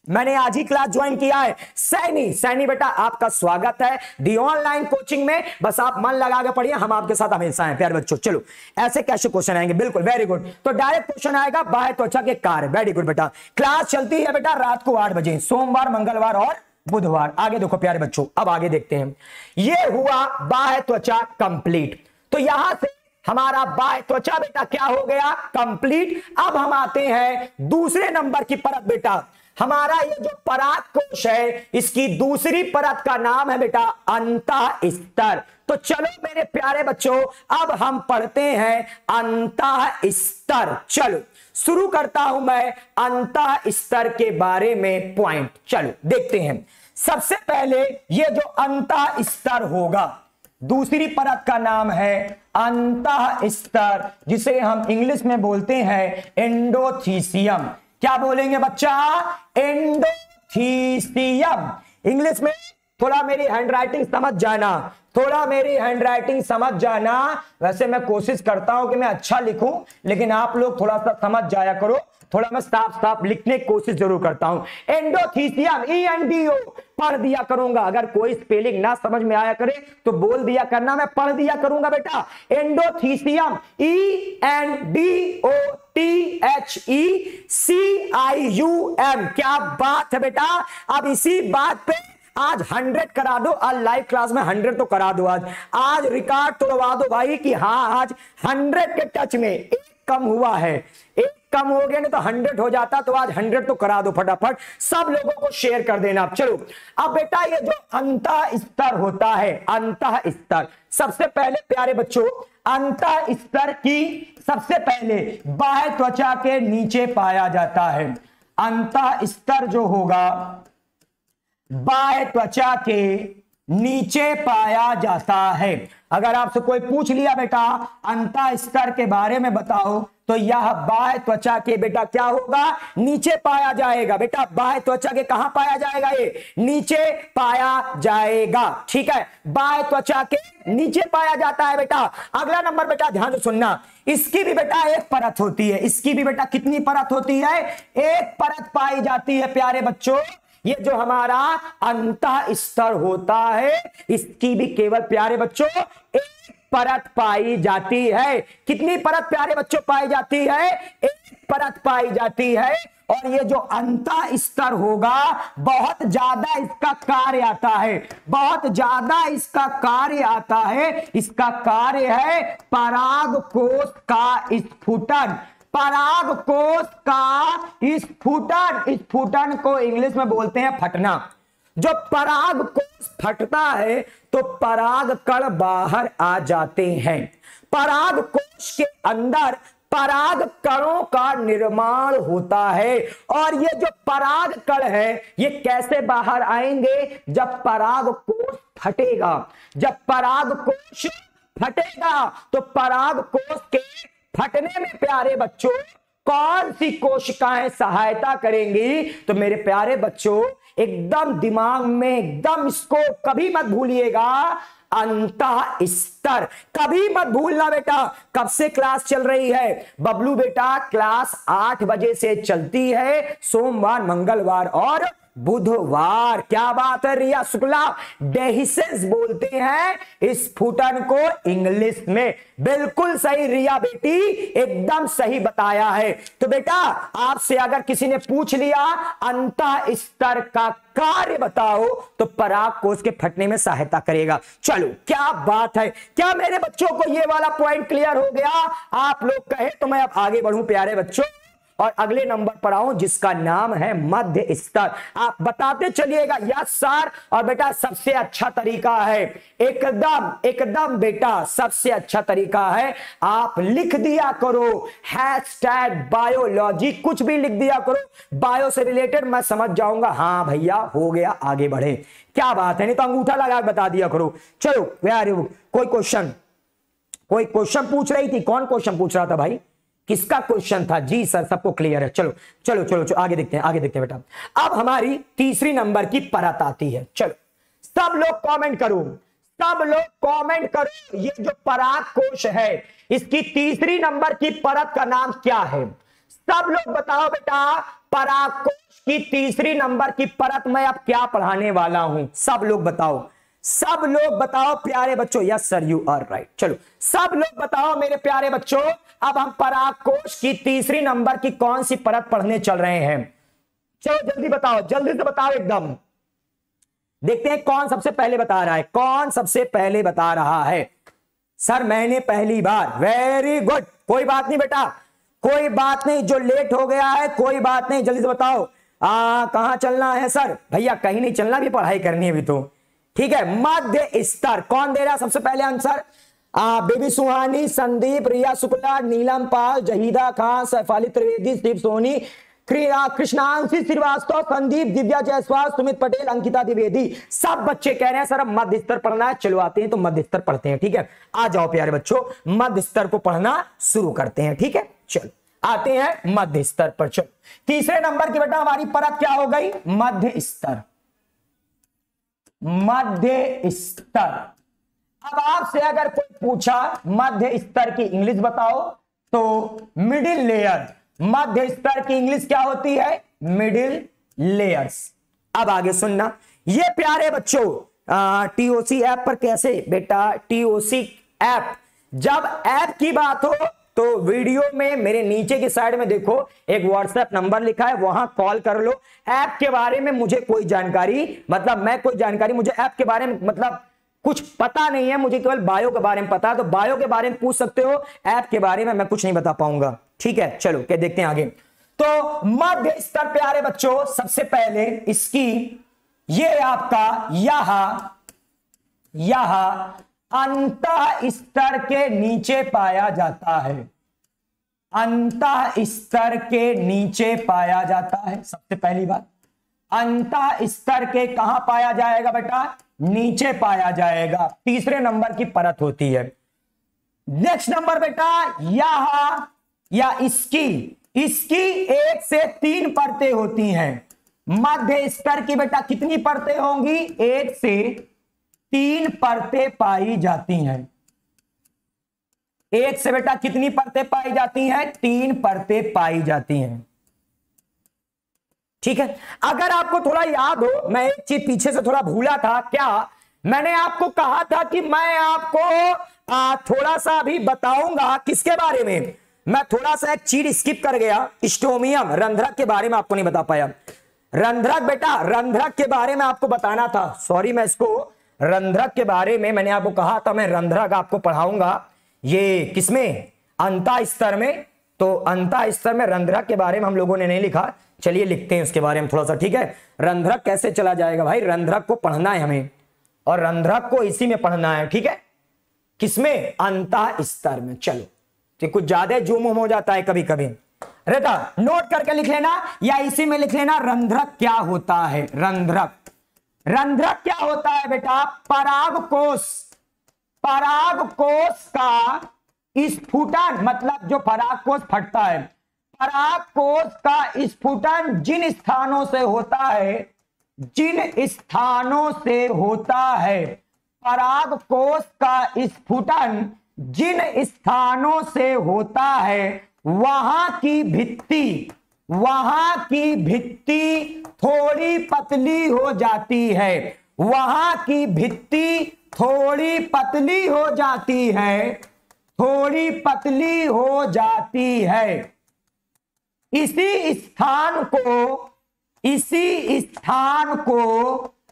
मैंने आज ही क्लास ज्वाइन किया है। सैनी बेटा आपका स्वागत है दी ऑनलाइन कोचिंग में। बस आप मन लगा के पढ़िए, हम आपके साथ हमेशा हैं प्यारे बच्चों। चलो ऐसे कैसे क्वेश्चन आएंगे? बिल्कुल वेरी गुड। तो डायरेक्ट क्वेश्चन आएगा बाह्य त्वचा के कार्य। वेरी गुड बेटा। क्लास चलती है बेटा रात को 8 बजे, सोमवार, मंगलवार और बुधवार। आगे देखो प्यारे बच्चों, अब आगे देखते हैं। ये हुआ बाह्य त्वचा कंप्लीट। तो यहां से हमारा बाह्य त्वचा बेटा क्या हो गया? कंप्लीट। अब हम आते हैं दूसरे नंबर की परत बेटा। हमारा ये जो परागकोश है इसकी दूसरी परत का नाम है बेटा अंतःस्तर। तो चलो मेरे प्यारे बच्चों अब हम पढ़ते हैं अंतःस्तर। चलो शुरू करता हूं मैं अंतःस्तर के बारे में पॉइंट। चलो देखते हैं। सबसे पहले ये जो अंतःस्तर होगा, दूसरी परत का नाम है अंतःस्तर, जिसे हम इंग्लिश में बोलते हैं एंडोथीसियम। क्या बोलेंगे बच्चा? एंडोथीसियम। इंग्लिश में थोड़ा मेरी हैंडराइटिंग समझ जाना, थोड़ा मेरी हैंडराइटिंग समझ जाना। वैसे मैं कोशिश करता हूं कि मैं अच्छा लिखूं, लेकिन आप लोग थोड़ा सा समझ जाया करो। थोड़ा मैं साफ साफ लिखने की कोशिश जरूर करता हूं। एंडोथीसियम, ENDO पढ़ दिया करूंगा। अगर कोई स्पेलिंग ना समझ में आया करे तो बोल दिया करना, मैं पढ़ दिया करूंगा बेटा। Endothecium ENDOTHECIUM। क्या बात है बेटा। अब इसी बात पे आज 100 करा दो। आज लाइव क्लास में 100 तो करा दो। आज रिकॉर्ड तोड़वा दो भाई कि हाँ आज 100 के टच में। एक कम हुआ है, एक कम हो गया, नहीं तो 100 हो जाता, तो आज 100 तो करा दो फटाफट, सब लोगों को शेयर कर देना। चलो अब बेटा ये जो अंतः स्तर होता है, अंतः स्तर, सबसे पहले प्यारे बच्चों अंतः स्तर की सबसे पहले बाह्य त्वचा के नीचे पाया जाता है। अंतः स्तर जो होगा बाह्य त्वचा के नीचे पाया जाता है। अगर आपसे कोई पूछ लिया बेटा अंतः स्तर के बारे में बताओ, तो यह बाह्य त्वचा के बेटा क्या होगा, नीचे पाया जाएगा। बेटा बाह्य त्वचा के कहां पाया जाएगा, ये नीचे पाया जाएगा। ठीक है, बाह्य त्वचा के नीचे पाया जाता है बेटा। अगला नंबर बेटा ध्यान से सुनना, इसकी भी बेटा एक परत होती है। इसकी भी बेटा कितनी परत होती है, एक परत पाई जाती है प्यारे बच्चों। ये जो हमारा अंतः स्तर होता है, इसकी भी केवल प्यारे बच्चों एक परत पाई जाती है। कितनी परत प्यारे बच्चों पाई जाती है, एक परत पाई जाती है। और ये जो अंतः स्तर होगा बहुत ज्यादा इसका कार्य आता है, बहुत ज्यादा इसका कार्य आता है। इसका कार्य है परागकोश का स्फुटन, परागकोश का स्फुटन। स्फुटन को इंग्लिश में बोलते हैं फटना। जो परागकोश फटता है तो पराग कण बाहर आ जाते हैं। परागकोश के अंदर पराग कणों का निर्माण होता है। और ये जो पराग कण है ये कैसे बाहर आएंगे, जब परागकोश फटेगा। जब परागकोश फटेगा तो परागकोश के फटने में प्यारे बच्चों कौन सी कोशिकाएं सहायता करेंगी, तो मेरे प्यारे बच्चों एकदम दिमाग में एकदम इसको कभी मत भूलिएगा, अंतः स्तर कभी मत भूलना बेटा। कब से क्लास चल रही है बबलू बेटा, क्लास 8 बजे से चलती है, सोमवार मंगलवार और बुधवार। क्या बात है रिया शुक्ला, डेहिसेंस बोलते हैं स्फुटन को इंग्लिश में। बिल्कुल सही रिया बेटी, एकदम सही बताया है। तो बेटा आपसे अगर किसी ने पूछ लिया अंतः स्तर का कार्य बताओ, तो परागकोश के फटने में सहायता करेगा। चलो क्या बात है, क्या मेरे बच्चों को ये वाला पॉइंट क्लियर हो गया? आप लोग कहे तो मैं अब आगे बढ़ूं प्यारे बच्चों और अगले नंबर पर आऊं जिसका नाम है मध्य स्तर। आप बताते चलिएगा यस सर। और बेटा सबसे अच्छा तरीका है, एकदम बेटा सबसे अच्छा तरीका है, आप लिख दिया करो हैशटैग बायोलॉजी, कुछ भी लिख दिया करो बायो से रिलेटेड, मैं समझ जाऊंगा हाँ भैया हो गया, आगे बढ़े। क्या बात है, नहीं तो अंगूठा लगा बता दिया करो। चलो कोई क्वेश्चन पूछ रही थी, कौन क्वेश्चन पूछ रहा था भाई, किसका क्वेश्चन था? जी सर सबको क्लियर है। चलो चलो चलो चलो आगे देखते हैं बेटा। अब हमारी तीसरी नंबर की परत आती है। चलो सब लोग कमेंट करो, सब लोग कमेंट करो, ये जो परागकोश है इसकी तीसरी नंबर की परत का नाम क्या है? सब लोग बताओ बेटा, परागकोश की तीसरी नंबर की परत में अब क्या पढ़ाने वाला हूं, सब लोग बताओ, सब लोग बताओ प्यारे बच्चों। Yes sir you are right. चलो सब लोग बताओ मेरे प्यारे बच्चों, अब हम परागकोश की तीसरी नंबर की कौन सी परत पढ़ने चल रहे हैं? चलो जल्दी बताओ, जल्दी से बताओ एकदम। देखते हैं कौन सबसे पहले बता रहा है, कौन सबसे पहले बता रहा है। सर मैंने पहली बार, वेरी गुड, कोई बात नहीं बेटा, कोई बात नहीं, जो लेट हो गया है कोई बात नहीं, जल्दी से बताओ कहां चलना है? सर भैया कहीं नहीं चलना, भी पढ़ाई करनी है अभी तो। ठीक है, मध्य स्तर कौन दे रहा है सबसे पहले आंसर? बेबी सुहानी, संदीप, रिया शुक्ला, नीलम पाल, जहीदा खान, सैफाली त्रिवेदी, शिव सोनी, कृष्णांशी श्रीवास्तव, संदीप, दिव्या जायसवाल, सुमित पटेल, अंकिता द्विवेदी, सब बच्चे कह रहे हैं सर अब मध्य स्तर पढ़ना है। चलो आते हैं तो मध्य स्तर पढ़ते हैं। ठीक है, आ जाओ प्यारे बच्चों, मध्य स्तर को पढ़ना शुरू करते हैं। ठीक है, चलो आते हैं मध्य स्तर पर। चलो तीसरे नंबर की बेटा हमारी परत क्या हो गई? मध्य स्तर। मध्य स्तर। अब आपसे अगर कोई पूछा मध्य स्तर की इंग्लिश बताओ, तो मिडिल लेयर। मध्य स्तर की इंग्लिश क्या होती है? Middle layers. अब आगे सुनना, ये प्यारे बच्चों टीओसी ऐप पर कैसे बेटा, टीओसी ऐप, जब ऐप की बात हो तो वीडियो में मेरे नीचे की साइड में देखो एक व्हाट्सएप नंबर लिखा है, वहां कॉल कर लो। ऐप के बारे में मुझे कोई जानकारी, मतलब मैं कोई जानकारी, मुझे ऐप के बारे में मतलब कुछ पता नहीं है, मुझे केवल बायो के बारे में पता है, तो बायो के बारे में पूछ सकते हो, ऐप के बारे में मैं कुछ नहीं बता पाऊंगा। ठीक है, चलो क्या देखते हैं आगे। तो मध्य स्तर प्यारे बच्चों, सबसे पहले इसकी ये आपका यह अंतः स्तर के नीचे पाया जाता है, अंतः स्तर के नीचे पाया जाता है। सबसे पहली बात, अंतः स्तर के कहां पाया जाएगा बेटा? नीचे पाया जाएगा, तीसरे नंबर की परत होती है। नेक्स्ट नंबर बेटा, या इसकी 1 से 3 परतें होती हैं। मध्य स्तर की बेटा कितनी परतें होंगी? 1 से 3 परतें पाई जाती हैं। 1 से बेटा कितनी परतें पाई जाती हैं? 3 परतें पाई जाती हैं। ठीक है, अगर आपको थोड़ा याद हो, मैं एक चीज पीछे से थोड़ा भूला था, क्या मैंने आपको कहा था कि मैं आपको थोड़ा सा अभी बताऊंगा किसके बारे में? मैं थोड़ा सा एक चीज स्किप कर गया, स्टोमियम रंध्रक के बारे में आपको नहीं बता पाया। रंध्रक बेटा, रंध्रक के बारे में आपको बताना था, सॉरी, मैं इसको रंध्रक के बारे में मैंने आपको कहा था मैं रंध्रक आपको पढ़ाऊंगा। ये किसमें? अंतः स्तर में। तो अंतः स्तर में रंध्रक के बारे में हम लोगों ने नहीं लिखा, चलिए लिखते हैं उसके बारे में थोड़ा सा। ठीक है, रंध्रक कैसे चला जाएगा भाई? रंध्रक को पढ़ना है हमें, और रंध्रक को इसी में पढ़ना है। ठीक है, किसमें? अंतः स्तर में। चलो, तो कुछ ज्यादा जूम हो जाता है कभी कभी, रहता नोट करके लिख लेना या इसी में लिख लेना। रंध्रक क्या होता है? रंध्रक क्या होता है बेटा? परागकोश का स्फुटन, मतलब जो परागकोश फटता है, परागकोश का स्फुटन जिन स्थानों से होता है, परागकोश का स्फुटन जिन स्थानों से होता है, वहां की भित्ति थोड़ी पतली हो जाती है, वहां की भित्ति थोड़ी पतली हो जाती है। इसी स्थान को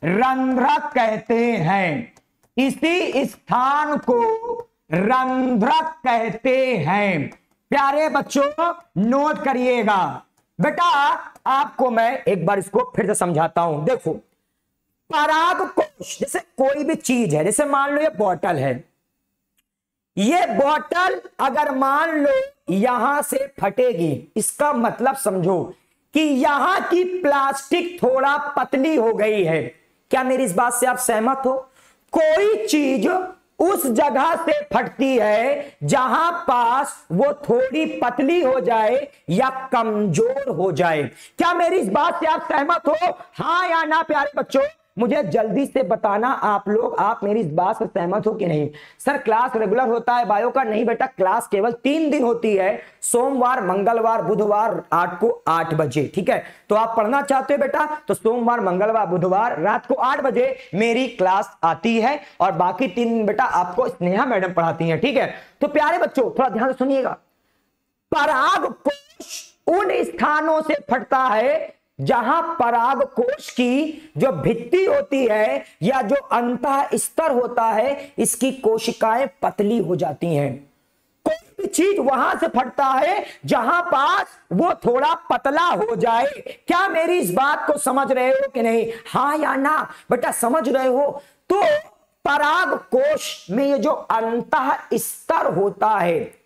रंध्रक कहते हैं, इसी स्थान को रंध्रक कहते हैं। प्यारे बच्चों नोट करिएगा बेटा, आपको मैं एक बार इसको फिर से समझाता हूं। देखो, परागकोश, जैसे कोई भी चीज है, जैसे मान लो ये बॉटल है, ये बॉटल अगर मान लो यहां से फटेगी, इसका मतलब समझो कि यहां की प्लास्टिक थोड़ा पतली हो गई है। क्या मेरी इस बात से आप सहमत हो? कोई चीज उस जगह से फटती है जहां पास वो थोड़ी पतली हो जाए या कमजोर हो जाए। क्या मेरी इस बात से आप सहमत हो? हाँ या ना प्यारे बच्चों, मुझे जल्दी से बताना आप लोग, आप मेरी इस बात से सहमत हो कि नहीं। सर क्लास रेगुलर होता है बायो का? नहीं बेटा, क्लास केवल 3 दिन होती है, सोमवार, मंगलवार, बुधवार रात को 8 बजे। ठीक है, तो आप पढ़ना चाहते हो बेटा तो सोमवार, मंगलवार, बुधवार रात को 8 बजे मेरी क्लास आती है, और बाकी 3 दिन बेटा आपको स्नेहा मैडम पढ़ाती है। ठीक है, तो प्यारे बच्चों थोड़ा ध्यान से सुनिएगा, परागकोश उन स्थानों से फटता है जहां परागकोश की जो भित्ति होती है या जो अंतः स्तर होता है, इसकी कोशिकाएं पतली हो जाती हैं। कोई भी चीज वहां से फटता है जहां पास वो थोड़ा पतला हो जाए। क्या मेरी इस बात को समझ रहे हो कि नहीं? हाँ या ना बेटा, समझ रहे हो? तो परागकोश में ये जो अंतः स्तर होता है,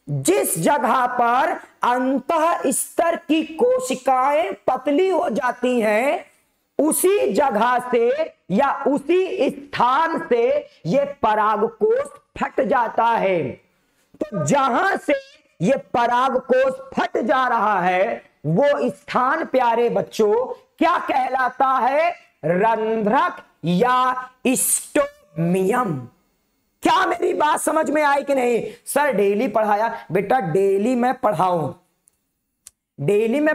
जिस जगह पर अंतः स्तर की कोशिकाएं पतली हो जाती हैं, उसी जगह से या उसी स्थान से ये परागकोश फट जाता है। तो जहां से ये परागकोश फट जा रहा है, वो स्थान प्यारे बच्चों क्या कहलाता है? रंध्रक या स्टोमियम। क्या मेरी बात समझ में आई कि नहीं? सर डेली पढ़ाया बेटा, डेली मैं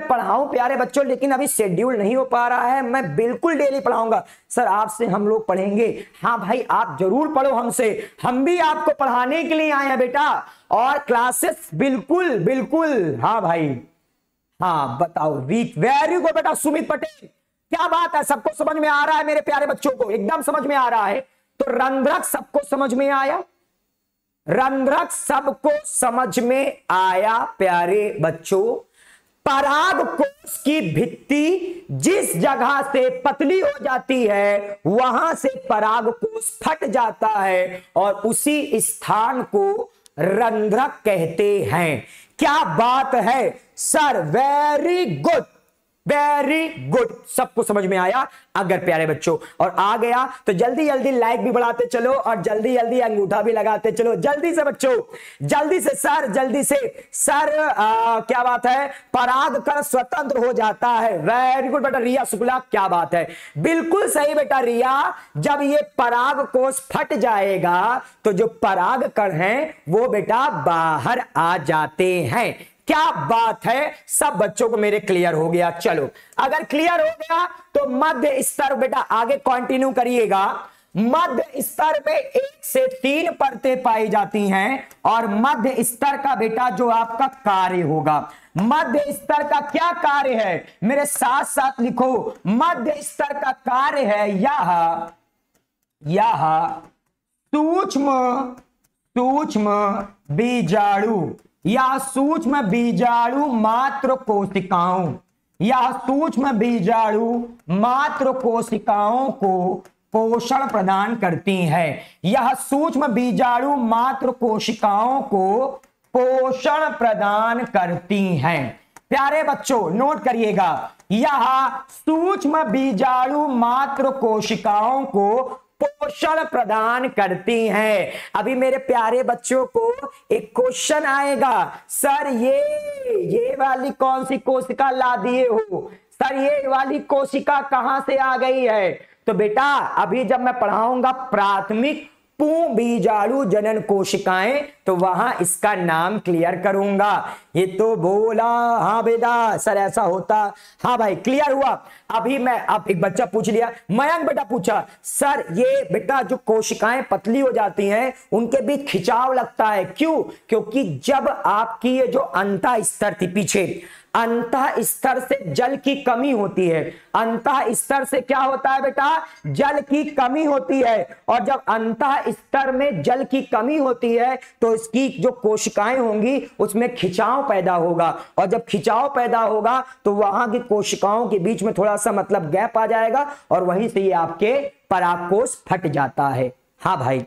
पढ़ाऊं प्यारे बच्चों, लेकिन अभी शेड्यूल नहीं हो पा रहा है। मैं बिल्कुल डेली पढ़ाऊंगा सर, आपसे हम लोग पढ़ेंगे। हाँ भाई, आप जरूर पढ़ो हमसे, हम भी आपको पढ़ाने के लिए आए हैं बेटा, और क्लासेस बिल्कुल। हाँ भाई, हाँ बताओ, वेरी गुड बेटा सुमित पटेल, क्या बात है, सबको समझ में आ रहा है मेरे प्यारे बच्चों को? एकदम समझ में आ रहा है। तो रंध्रक सबको समझ में आया, रंध्रक सबको समझ में आया प्यारे बच्चों। पराग कोश की भित्ति जिस जगह से पतली हो जाती है वहां से पराग कोश फट जाता है और उसी स्थान को रंध्रक कहते हैं। क्या बात है sir, very good, very good, सबको समझ में आया अगर प्यारे बच्चों। और आ गया तो जल्दी जल्दी लाइक भी बढ़ाते चलो और जल्दी जल्दी अंगूठा भी लगाते चलो, जल्दी से बच्चों, जल्दी से सर, जल्दी से सर। क्या बात है, पराग कण स्वतंत्र हो जाता है। वेरी गुड बेटा रिया शुक्ला, क्या बात है, बिल्कुल सही बेटा रिया। जब ये पराग कोश फट जाएगा तो जो पराग कण है वो बेटा बाहर आ जाते हैं। क्या बात है, सब बच्चों को मेरे क्लियर हो गया। चलो अगर क्लियर हो गया तो मध्य स्तर बेटा आगे कंटिन्यू करिएगा। मध्य स्तर में 1 से 3 परतें पाई जाती हैं और मध्य स्तर का बेटा जो आपका कार्य होगा, मध्य स्तर का क्या कार्य है, मेरे साथ साथ लिखो। मध्य स्तर का कार्य है यह सूक्ष्म बीजाणु या सूक्ष्म बीजाणु मात्र कोशिकाओं, या सूक्ष्म बीजाणु मात्र कोशिकाओं को पोषण प्रदान करती है। यह सूक्ष्म बीजाणु मात्र कोशिकाओं को पोषण प्रदान करती हैं। प्यारे बच्चों नोट करिएगा, यह सूक्ष्म बीजाणु मात्र कोशिकाओं को पोषण प्रदान करती हैं। अभी मेरे प्यारे बच्चों को एक क्वेश्चन आएगा, सर ये वाली कौन सी कोशिका ला दिए हो, सर ये वाली कोशिका कहां से आ गई है। तो बेटा अभी जब मैं पढ़ाऊंगा प्राथमिक बीजाणु जनन कोशिकाएं तो वहां इसका नाम क्लियर करूंगा। ये तो बोला हाँ बेटा सर ऐसा होता, हाँ भाई क्लियर हुआ। अभी मैं अब एक बच्चा पूछ लिया, मयंक बेटा पूछा, सर ये बेटा जो कोशिकाएं पतली हो जाती हैं उनके बीच खिंचाव लगता है, क्यों? क्योंकि जब आपकी ये जो अंतः स्तर थी पीछे, अंतः स्तर से जल की कमी होती है। अंतः स्तर से क्या होता है बेटा, जल की कमी होती है। और जब अंतः स्तर में जल की कमी होती है तो इसकी जो कोशिकाएं होंगी उसमें खिंचाव पैदा होगा, और जब खिंचाव पैदा होगा तो वहां की कोशिकाओं के बीच में थोड़ा सा मतलब गैप आ जाएगा और वहीं से ये आपके परागकोश फट जाता है। हाँ भाई,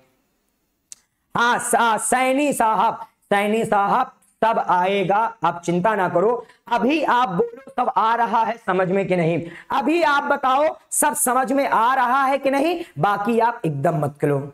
हाँ सैनी साहब सब आएगा, आप चिंता ना करो। अभी आप बोलो सब आ रहा है समझ में कि नहीं, अभी आप बताओ सब समझ में आ रहा है कि नहीं, बाकी आप एकदम मत करो।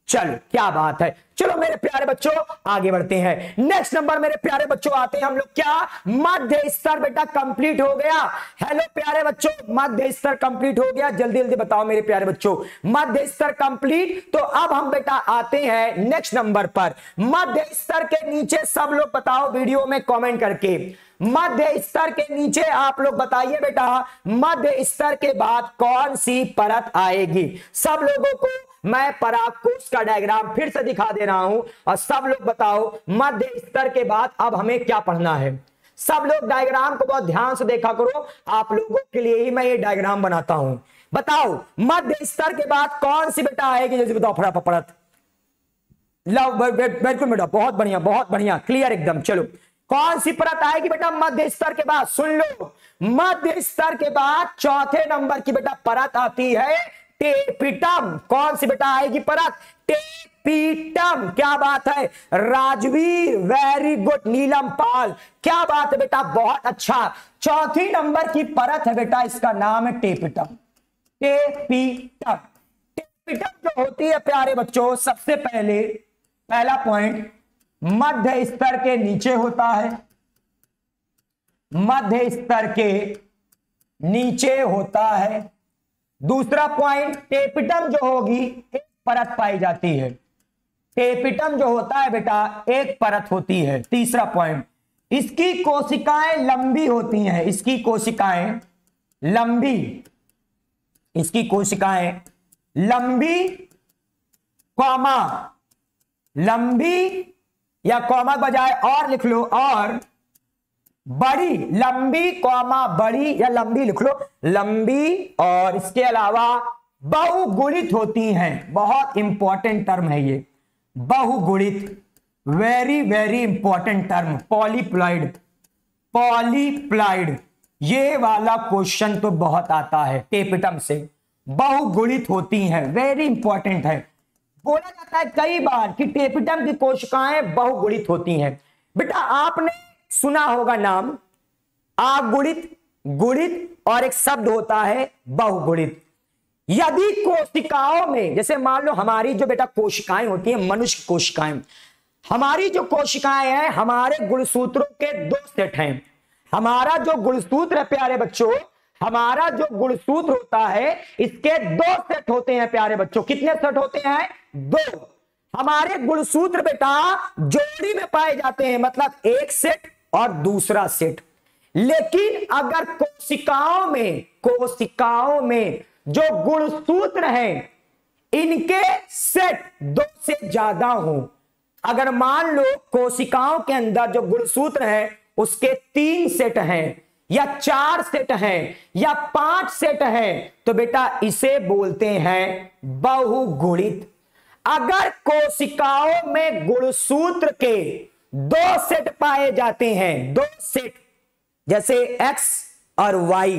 चलो क्या बात है, चलो मेरे प्यारे बच्चों आगे बढ़ते हैं। नेक्स्ट नंबर मेरे प्यारे बच्चों आते हैं हम लोग क्या, मध्य स्तर बेटा कंप्लीट हो गया। हेलो प्यारे बच्चों, मध्य स्तर कंप्लीट हो गया, जल्दी जल्दी बताओ मेरे प्यारे बच्चों, मध्य स्तर कंप्लीट। तो अब हम बेटा आते हैं नेक्स्ट नंबर पर। मध्य स्तर के नीचे सब लोग बताओ वीडियो में कमेंट करके, मध्य स्तर के नीचे आप लोग बताइए बेटा मध्य स्तर के बाद कौन सी परत आएगी। सब लोगों को मैं परागकोश का डायग्राम फिर से दिखा दे रहा हूं और सब लोग बताओ मध्य स्तर के बाद अब हमें क्या पढ़ना है। सब लोग डायग्राम को बहुत ध्यान से देखा करो, आप लोगों के लिए ही मैं ये डायग्राम बनाता हूं। बताओ मध्य स्तर के बाद कौन सी बेटा आएगी, जैसे बताओ फटाफट परत। लव बिल्कुल बेटा, बहुत बढ़िया क्लियर एकदम। चलो कौन सी परत आएगी बेटा मध्य स्तर के बाद, सुन लो। मध्य स्तर के बाद चौथे नंबर की बेटा परत आती है टेपिटम। कौन सी बेटा आएगी परत, टेपिटम। क्या बात है राजवीर, वेरी गुड। नीलम पाल, क्या बात है बेटा, बहुत अच्छा। चौथी नंबर की परत है बेटा, इसका नाम है टेपिटम। टेपिटम जो होती है प्यारे बच्चों, सबसे पहले पहला पॉइंट मध्य स्तर के नीचे होता है, मध्य स्तर के नीचे होता है। दूसरा पॉइंट टेपिटम जो होगी एक परत पाई जाती है, टेपिटम जो होता है बेटा एक परत होती है। तीसरा पॉइंट इसकी कोशिकाएं लंबी होती हैं, इसकी कोशिकाएं लंबी, इसकी कोशिकाएं लंबी कॉमा, लंबी या कॉमा बजाय और लिख लो, और बड़ी, लंबी कॉमा बड़ी या लंबी लिख लो, लंबी। और इसके अलावा बहुगुणित होती हैं, बहुत इंपॉर्टेंट टर्म है ये, बहुगुणित। Very very important term polyploid. Polyploid ये वाला क्वेश्चन तो बहुत आता है टेपिटम से, बहुगुणित होती हैं, वेरी इंपॉर्टेंट है। बोला जाता है कई बार कि टेपिटम की कोशिकाएं बहुगुणित होती हैं। बेटा आपने सुना होगा नाम अगुणित, गुणित और एक शब्द होता है बहुगुणित। यदि कोशिकाओं में, जैसे मान लो हमारी जो बेटा कोशिकाएं होती हैं, मनुष्य कोशिकाएं, हमारी जो कोशिकाएं हैं, हमारे गुणसूत्रों के दो सेट हैं। हमारा जो गुणसूत्र है प्यारे बच्चों, हमारा जो गुणसूत्र होता है इसके दो सेट होते हैं प्यारे बच्चों। कितने सेट होते हैं? दो। हमारे गुणसूत्र बेटा जोड़ी में पाए जाते हैं, मतलब एक सेट और दूसरा सेट। लेकिन अगर कोशिकाओं में जो गुणसूत्र हैं इनके सेट दो से ज्यादा हो, अगर मान लो कोशिकाओं के अंदर जो गुणसूत्र है उसके 3 सेट हैं या 4 सेट हैं या 5 सेट हैं, तो बेटा इसे बोलते हैं बहुगुणित। अगर कोशिकाओं में गुणसूत्र के 2 सेट पाए जाते हैं, 2 सेट, जैसे x और y,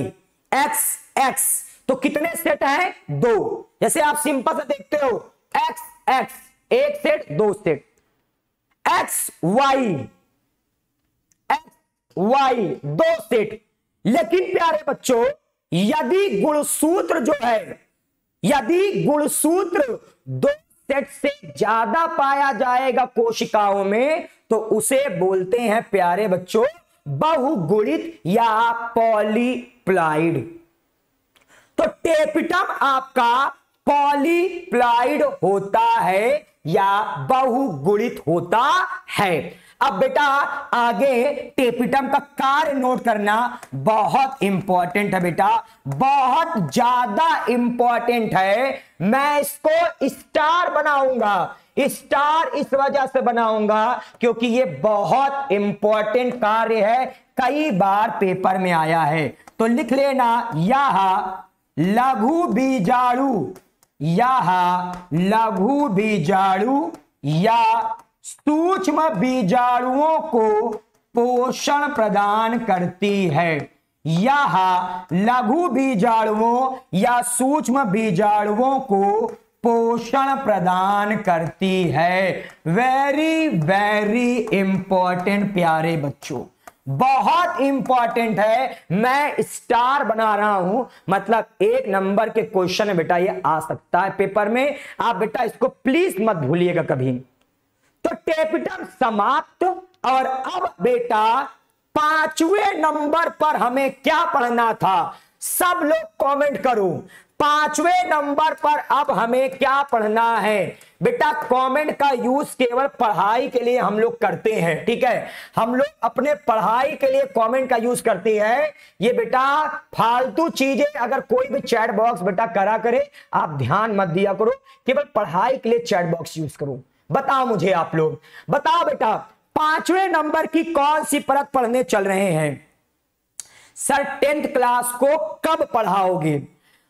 x तो कितने सेट हैं? 2। जैसे आप सिंपल से देखते हो x एक सेट, 2 सेट, xy 2 सेट। लेकिन प्यारे बच्चों यदि गुणसूत्र 2 सेट से ज्यादा पाया जाएगा कोशिकाओं में, तो उसे बोलते हैं प्यारे बच्चों बहुगुणित या पॉलीप्लॉइड। तो टेपिटम आपका पॉलीप्लॉइड होता है या बहुगुणित होता है। अब बेटा आगे टेपिटम का कार्य नोट करना बहुत इंपॉर्टेंट है बेटा, बहुत ज्यादा इंपॉर्टेंट है। मैं इसको स्टार बनाऊंगा। स्टार इस वजह से बनाऊंगा क्योंकि ये बहुत इंपॉर्टेंट कार्य है, कई बार पेपर में आया है। तो लिख लेना, यह लघु बीजाणु या सूक्ष्म बीजाणुओं को पोषण प्रदान करती है। यह लघु बीजाणुओं या सूक्ष्म बीजाणुओं को पोषण प्रदान करती है। वेरी वेरी इंपॉर्टेंट प्यारे बच्चों, बहुत इंपॉर्टेंट है। मैं स्टार बना रहा हूं, मतलब 1 नंबर के क्वेश्चन है बेटा, ये आ सकता है पेपर में। आप बेटा इसको प्लीज मत भूलिएगा कभी। तो टेपिटम समाप्त। और अब बेटा 5वें नंबर पर हमें क्या पढ़ना था? सब लोग कमेंट करो, 5वें नंबर पर अब हमें क्या पढ़ना है? बेटा कमेंट का यूज केवल पढ़ाई के लिए हम लोग करते हैं, ठीक है? हम लोग अपने पढ़ाई के लिए कमेंट का यूज करते हैं। ये बेटा फालतू चीजें अगर कोई भी चैट बॉक्स बेटा करा करे, आप ध्यान मत दिया करो, केवल पढ़ाई के लिए चैट बॉक्स यूज करो। बताओ मुझे, आप लोग बताओ बेटा 5वें नंबर की कौन सी परत पढ़ने चल रहे हैं? सर 10th क्लास को कब पढ़ाओगे?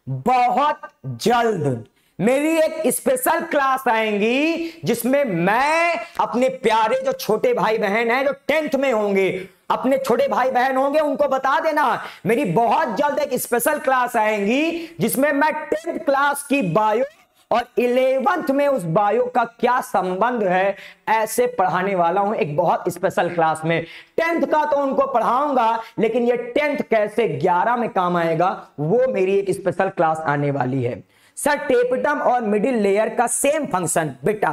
बहुत जल्द मेरी एक स्पेशल क्लास आएंगी जिसमें मैं अपने प्यारे जो छोटे भाई बहन हैं जो 10th में होंगे, अपने छोटे भाई बहन होंगे, उनको बता देना मेरी बहुत जल्द एक स्पेशल क्लास आएंगी जिसमें मैं 10th क्लास की बायो और 11th में उस बायो का क्या संबंध है ऐसे पढ़ाने वाला हूं एक बहुत स्पेशल क्लास में। 10th का तो उनको पढ़ाऊंगा, लेकिन ये 10th कैसे 11 में काम आएगा वो मेरी एक स्पेशल क्लास आने वाली है। सर टेपिटम और मिडिल लेयर का सेम फंक्शन। बेटा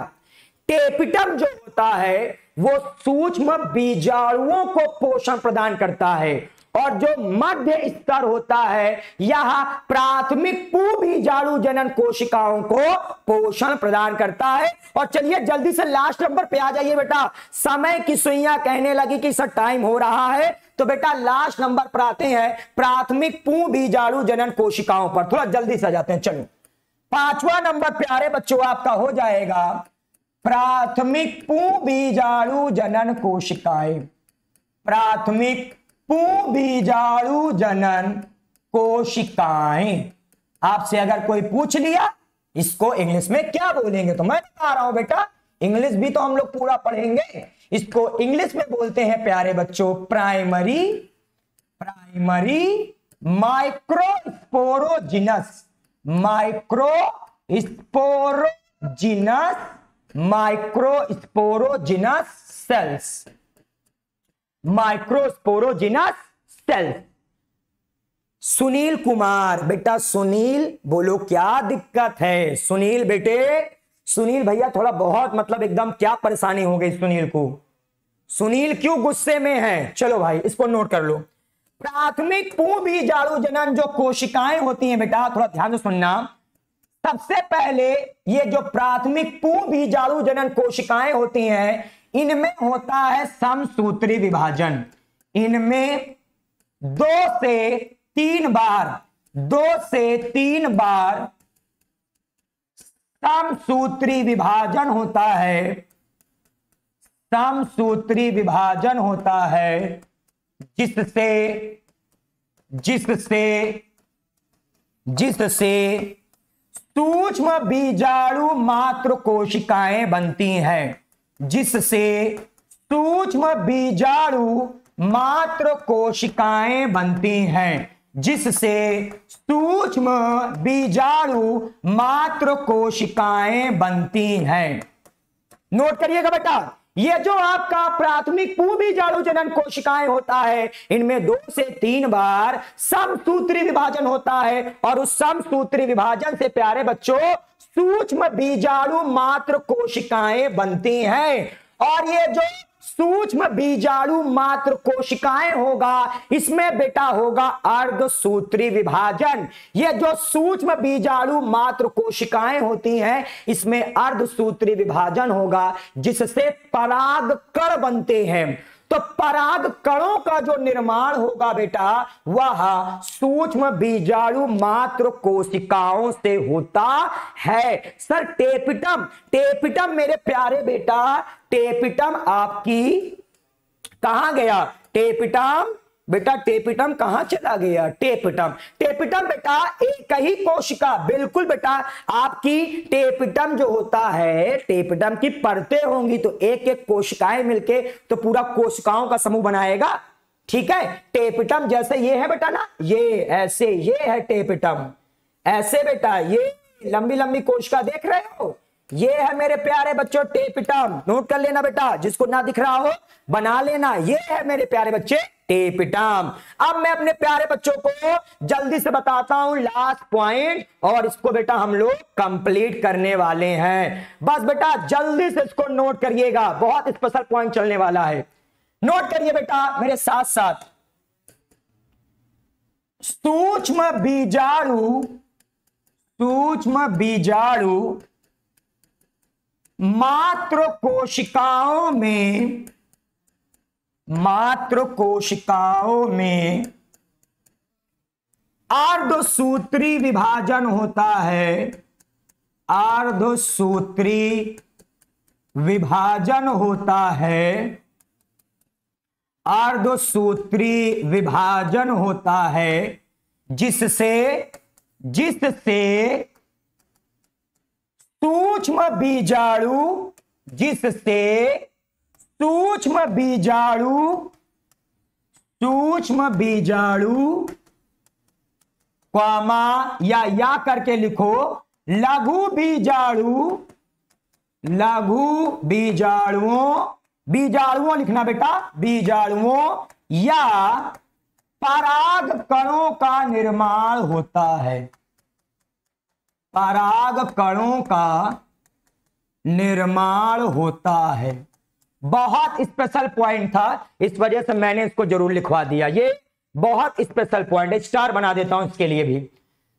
टेपिटम जो होता है वो सूक्ष्म बीजाणुओं को पोषण प्रदान करता है, और जो मध्य स्तर होता है यह प्राथमिक पूबीजाणु जनन कोशिकाओं को पोषण प्रदान करता है। और चलिए जल्दी से लास्ट नंबर पे आ जाइए बेटा, समय की सुइयां कहने लगी कि सर टाइम हो रहा है, तो बेटा लास्ट नंबर पर आते हैं प्राथमिक पूबीजाणु जनन कोशिकाओं पर। थोड़ा जल्दी से जाते हैं। चलो 5वां नंबर प्यारे बच्चों आपका हो जाएगा प्राथमिक पूबीजाणु जनन कोशिकाएं। प्राथमिक पूबीजाणु जनन कोशिकाएं। आपसे अगर कोई पूछ लिया इसको इंग्लिश में क्या बोलेंगे, तो मैं बता रहा हूं बेटा इंग्लिश भी तो हम लोग पूरा पढ़ेंगे। इसको इंग्लिश में बोलते हैं प्यारे बच्चों primary microsporogenous cells, microsporogenous cells. Sunil Kumar, बेटा सुनील बोलो क्या दिक्कत है? सुनील बेटे, सुनील भैया थोड़ा बहुत मतलब एकदम क्या परेशानी हो गई सुनील को? सुनील क्यों गुस्से में है? चलो भाई इसको नोट कर लो। प्राथमिक पूर्वबीजाणु जनन जो कोशिकाएं होती हैं बेटा, थोड़ा ध्यान से सुनना। सबसे पहले ये जो प्राथमिक पूर्वबीजाणु जनन कोशिकाएं होती हैं, इनमें होता है समसूत्री विभाजन। इनमें 2 से 3 बार समसूत्री विभाजन होता है। समसूत्री विभाजन होता है जिससे सूक्ष्म बीजाणु मात्र कोशिकाएं बनती हैं। जिससे सूक्ष्म बीजाणु मात्र कोशिकाएं बनती हैं। जिससे सूक्ष्म बीजाणु मात्र कोशिकाएं बनती हैं। नोट करिएगा बेटा, ये जो आपका प्राथमिक पूर्वबीजाणु जनन कोशिकाएं होता है, इनमें 2 से 3 बार समसूत्री विभाजन होता है और उस समसूत्री विभाजन से प्यारे बच्चों सूक्ष्म बीजाणु मात्र कोशिकाएं बनती हैं। और ये जो सूक्ष्म बीजाणु मात्र कोशिकाएं होगा, इसमें बेटा होगा अर्धसूत्री विभाजन। ये जो सूक्ष्म बीजाणु मात्र कोशिकाएं होती हैं, इसमें अर्धसूत्री विभाजन होगा जिससे परागकण बनते हैं। तो पराग कणों का जो निर्माण होगा बेटा, वह सूक्ष्म बीजाणु मात्र कोशिकाओं से होता है। सर टेपिटम मेरे प्यारे बेटा, टेपिटम आपकी कहां गया? टेपिटम बेटा, टेपिटम कहां चला गया? टेपिटम बेटा एक ही कोशिका, बिल्कुल बेटा। आपकी टेपिटम जो होता है, टेपिटम की परतें होंगी तो एक एक कोशिकाएं मिलके तो पूरा कोशिकाओं का समूह बनाएगा। ठीक है, टेपिटम जैसे ये है बेटा ना, ये ऐसे, ये है टेपिटम ऐसे बेटा, ये लंबी लंबी कोशिका देख रहे हो, ये है मेरे प्यारे बच्चों टेपिटम। नोट कर लेना बेटा, जिसको ना दिख रहा हो बना लेना। ये है मेरे प्यारे बच्चे टेपिटम। अब मैं अपने प्यारे बच्चों को जल्दी से बताता हूं लास्ट पॉइंट, और इसको बेटा हम लोग कंप्लीट करने वाले हैं। बस बेटा जल्दी से इसको नोट करिएगा, बहुत स्पेशल पॉइंट चलने वाला है। नोट करिए बेटा मेरे साथ साथ। सूक्ष्म बीजाणु मात्र कोशिकाओं में अर्धसूत्री विभाजन होता है। अर्धसूत्री विभाजन होता है। अर्धसूत्री विभाजन होता है जिससे सूक्ष्म बीजाणु कॉमा या करके लिखो, लघु बीजाणुओं लिखना बेटा, बीजाणुओं या पराग कणों का निर्माण होता है। पराग कणों का निर्माण होता है। बहुत स्पेशल पॉइंट था, इस वजह से मैंने इसको जरूर लिखवा दिया। ये बहुत स्पेशल पॉइंट है, स्टार बना देता हूं इसके लिए भी।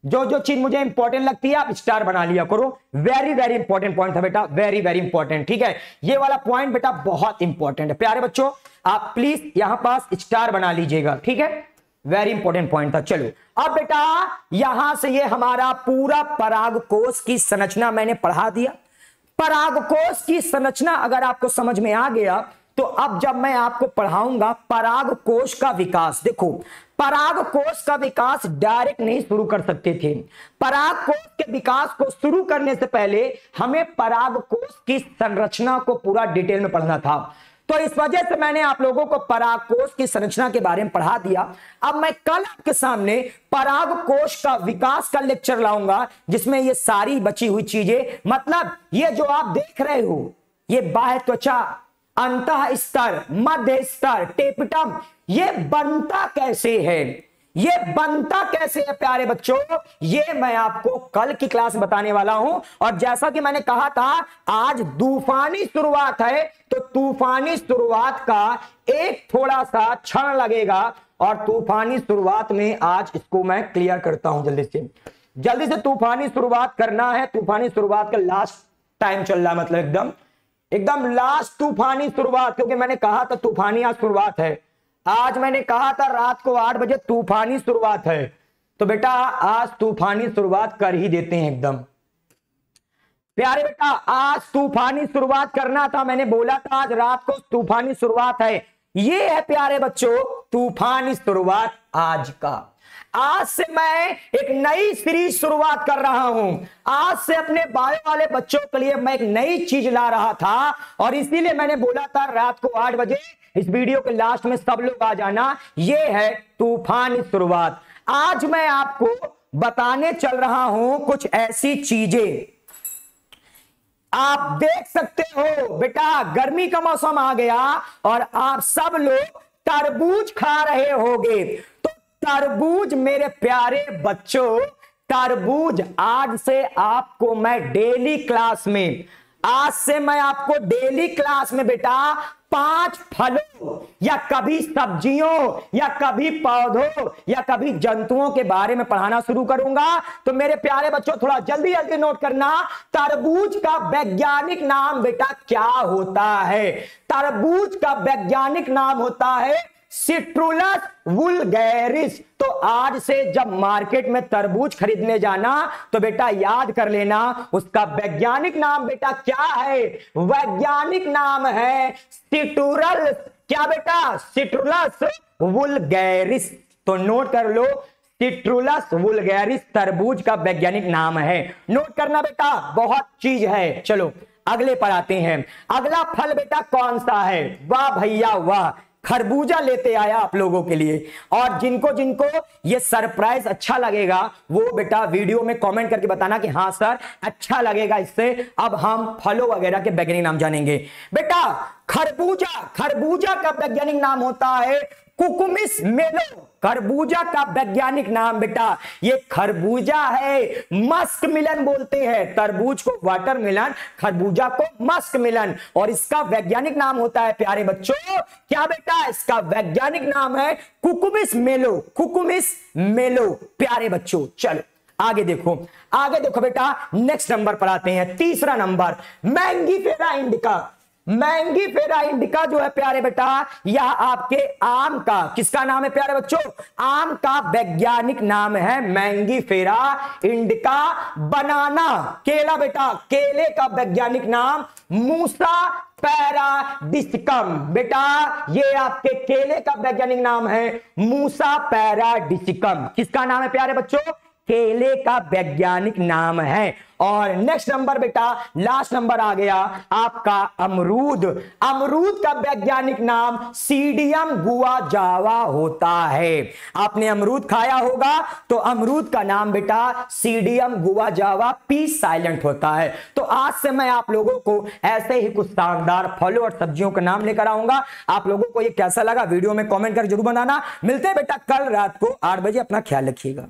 जो चीज मुझे इंपॉर्टेंट लगती है आप स्टार बना लिया करो। वेरी वेरी इंपॉर्टेंट पॉइंट था बेटा, वेरी वेरी इंपॉर्टेंट। ठीक है, ये वाला पॉइंट बेटा बहुत इंपॉर्टेंट है। प्यारे बच्चों आप प्लीज यहां पास स्टार बना लीजिएगा। ठीक है, वेरी इंपॉर्टेंट पॉइंट था। चलो अब बेटा यहां से ये हमारा पूरा परागकोश की संरचना मैंने पढ़ा दिया। परागकोश की संरचना अगर आपको समझ में आ गया तो अब जब मैं आपको पढ़ाऊंगा पराग कोश का विकास, देखो पराग कोश का विकास डायरेक्ट नहीं शुरू कर सकते थे। पराग कोश के विकास को शुरू करने से पहले हमें पराग कोश की संरचना को पूरा डिटेल में पढ़ना था। तो इस वजह से मैंने आप लोगों को पराग कोश की संरचना के बारे में पढ़ा दिया। अब मैं कल आपके सामने पराग कोश का विकास का लेक्चर लाऊंगा, जिसमें ये सारी बची हुई चीजें, मतलब ये जो आप देख रहे हो, ये बाह्य त्वचा, अंतः स्तर, मध्य स्तर, टेपिटम, ये बनता कैसे है, ये बनता कैसे है प्यारे बच्चों, ये मैं आपको कल की क्लास में बताने वाला हूं। और जैसा कि मैंने कहा था आज तूफानी शुरुआत है, तो तूफानी शुरुआत का एक थोड़ा सा क्षण लगेगा और तूफानी शुरुआत में आज इसको मैं क्लियर करता हूं। जल्दी से तूफानी शुरुआत करना है। तूफानी शुरुआत का लास्ट टाइम चल रहा है, मतलब एकदम लास्ट तूफानी शुरुआत, क्योंकि मैंने कहा था तूफानी आज शुरुआत है। आज मैंने कहा था रात को 8 बजे तूफानी शुरुआत है, तो बेटा आज तूफानी शुरुआत कर ही देते हैं एकदम। प्यारे बेटा आज तूफानी शुरुआत करना था, मैंने बोला था आज रात को तूफानी शुरुआत है। ये है प्यारे बच्चों तूफानी शुरुआत आज का। आज से मैं एक नई सीरीज शुरुआत कर रहा हूं। आज से अपने बायो वाले बच्चों के लिए मैं एक नई चीज ला रहा था, और इसीलिए मैंने बोला था रात को 8 बजे इस वीडियो के लास्ट में सब लोग आ जाना। ये है तूफानी शुरुआत। आज मैं आपको बताने चल रहा हूं कुछ ऐसी चीजें, आप देख सकते हो बेटा गर्मी का मौसम आ गया और आप सब लोग तरबूज खा रहे होगे। तो तरबूज मेरे प्यारे बच्चों, तरबूज आज से आपको मैं डेली क्लास में, आज से मैं आपको डेली क्लास में बेटा 5 फलों या कभी सब्जियों या कभी पौधों या कभी जंतुओं के बारे में पढ़ाना शुरू करूंगा। तो मेरे प्यारे बच्चों थोड़ा जल्दी जल्दी नोट करना, तरबूज का वैज्ञानिक नाम बेटा क्या होता है? तरबूज का वैज्ञानिक नाम होता है सिट्रुलस वुल्गैरिस। तो आज से जब मार्केट में तरबूज खरीदने जाना तो बेटा याद कर लेना उसका वैज्ञानिक नाम बेटा क्या है? वैज्ञानिक नाम है सिट्रुलस, क्या बेटा? सिट्रुलस वुल्गैरिस। तो नोट कर लो, सिट्रुलस वुल्गैरिस तरबूज का वैज्ञानिक नाम है। नोट करना बेटा, बहुत चीज है। चलो अगले पर आते हैं। अगला फल बेटा कौन सा है? वाह भैया वाह, खरबूजा लेते आया आप लोगों के लिए। और जिनको जिनको ये सरप्राइज अच्छा लगेगा वो बेटा वीडियो में कमेंट करके बताना कि हाँ सर अच्छा लगेगा इससे। अब हम फलों वगैरह के वैज्ञानिक नाम जानेंगे। बेटा खरबूजा, खरबूजा का वैज्ञानिक नाम होता है कुकुमिस मेलो। खरबूजा का वैज्ञानिक नाम बेटा ये खरबूजा है, मस्क मिलन बोलते हैं। तरबूज को वाटरमेलन, खरबूजा को मस्क मिलन। और इसका वैज्ञानिक नाम होता है प्यारे बच्चों क्या बेटा? इसका वैज्ञानिक नाम है कुकुमिस मेलो, कुकुमिस मेलो प्यारे बच्चों। चलो आगे देखो, आगे देखो बेटा, नेक्स्ट नंबर पर आते हैं। तीसरा number Mangifera indica. Mangifera indica जो है प्यारे बेटा यह आपके आम का, किसका नाम है प्यारे बच्चों? आम का वैज्ञानिक नाम है मैंगीफेरा इंडिका। बनाना, केला बेटा, केले का वैज्ञानिक नाम मूसा पैराडिसिकम। बेटा ये आपके केले का वैज्ञानिक नाम है मूसा पैराडिसिकम। किसका नाम है प्यारे बच्चों? केले का वैज्ञानिक नाम है। और नेक्स्ट नंबर बेटा, लास्ट नंबर आ गया आपका अमरूद। अमरूद का वैज्ञानिक नाम सीडियम गुआजावा होता है। आपने अमरूद खाया होगा तो अमरूद का नाम बेटा सीडियम गुआजावा, पी साइलेंट होता है। तो आज से मैं आप लोगों को ऐसे ही कुछ शानदार फलों और सब्जियों का नाम लेकर आऊंगा। आप लोगों को ये कैसा लगा वीडियो में कमेंट कर जरूर बनाना। मिलते हैं बेटा कल रात को 8 बजे, अपना ख्याल रखिएगा।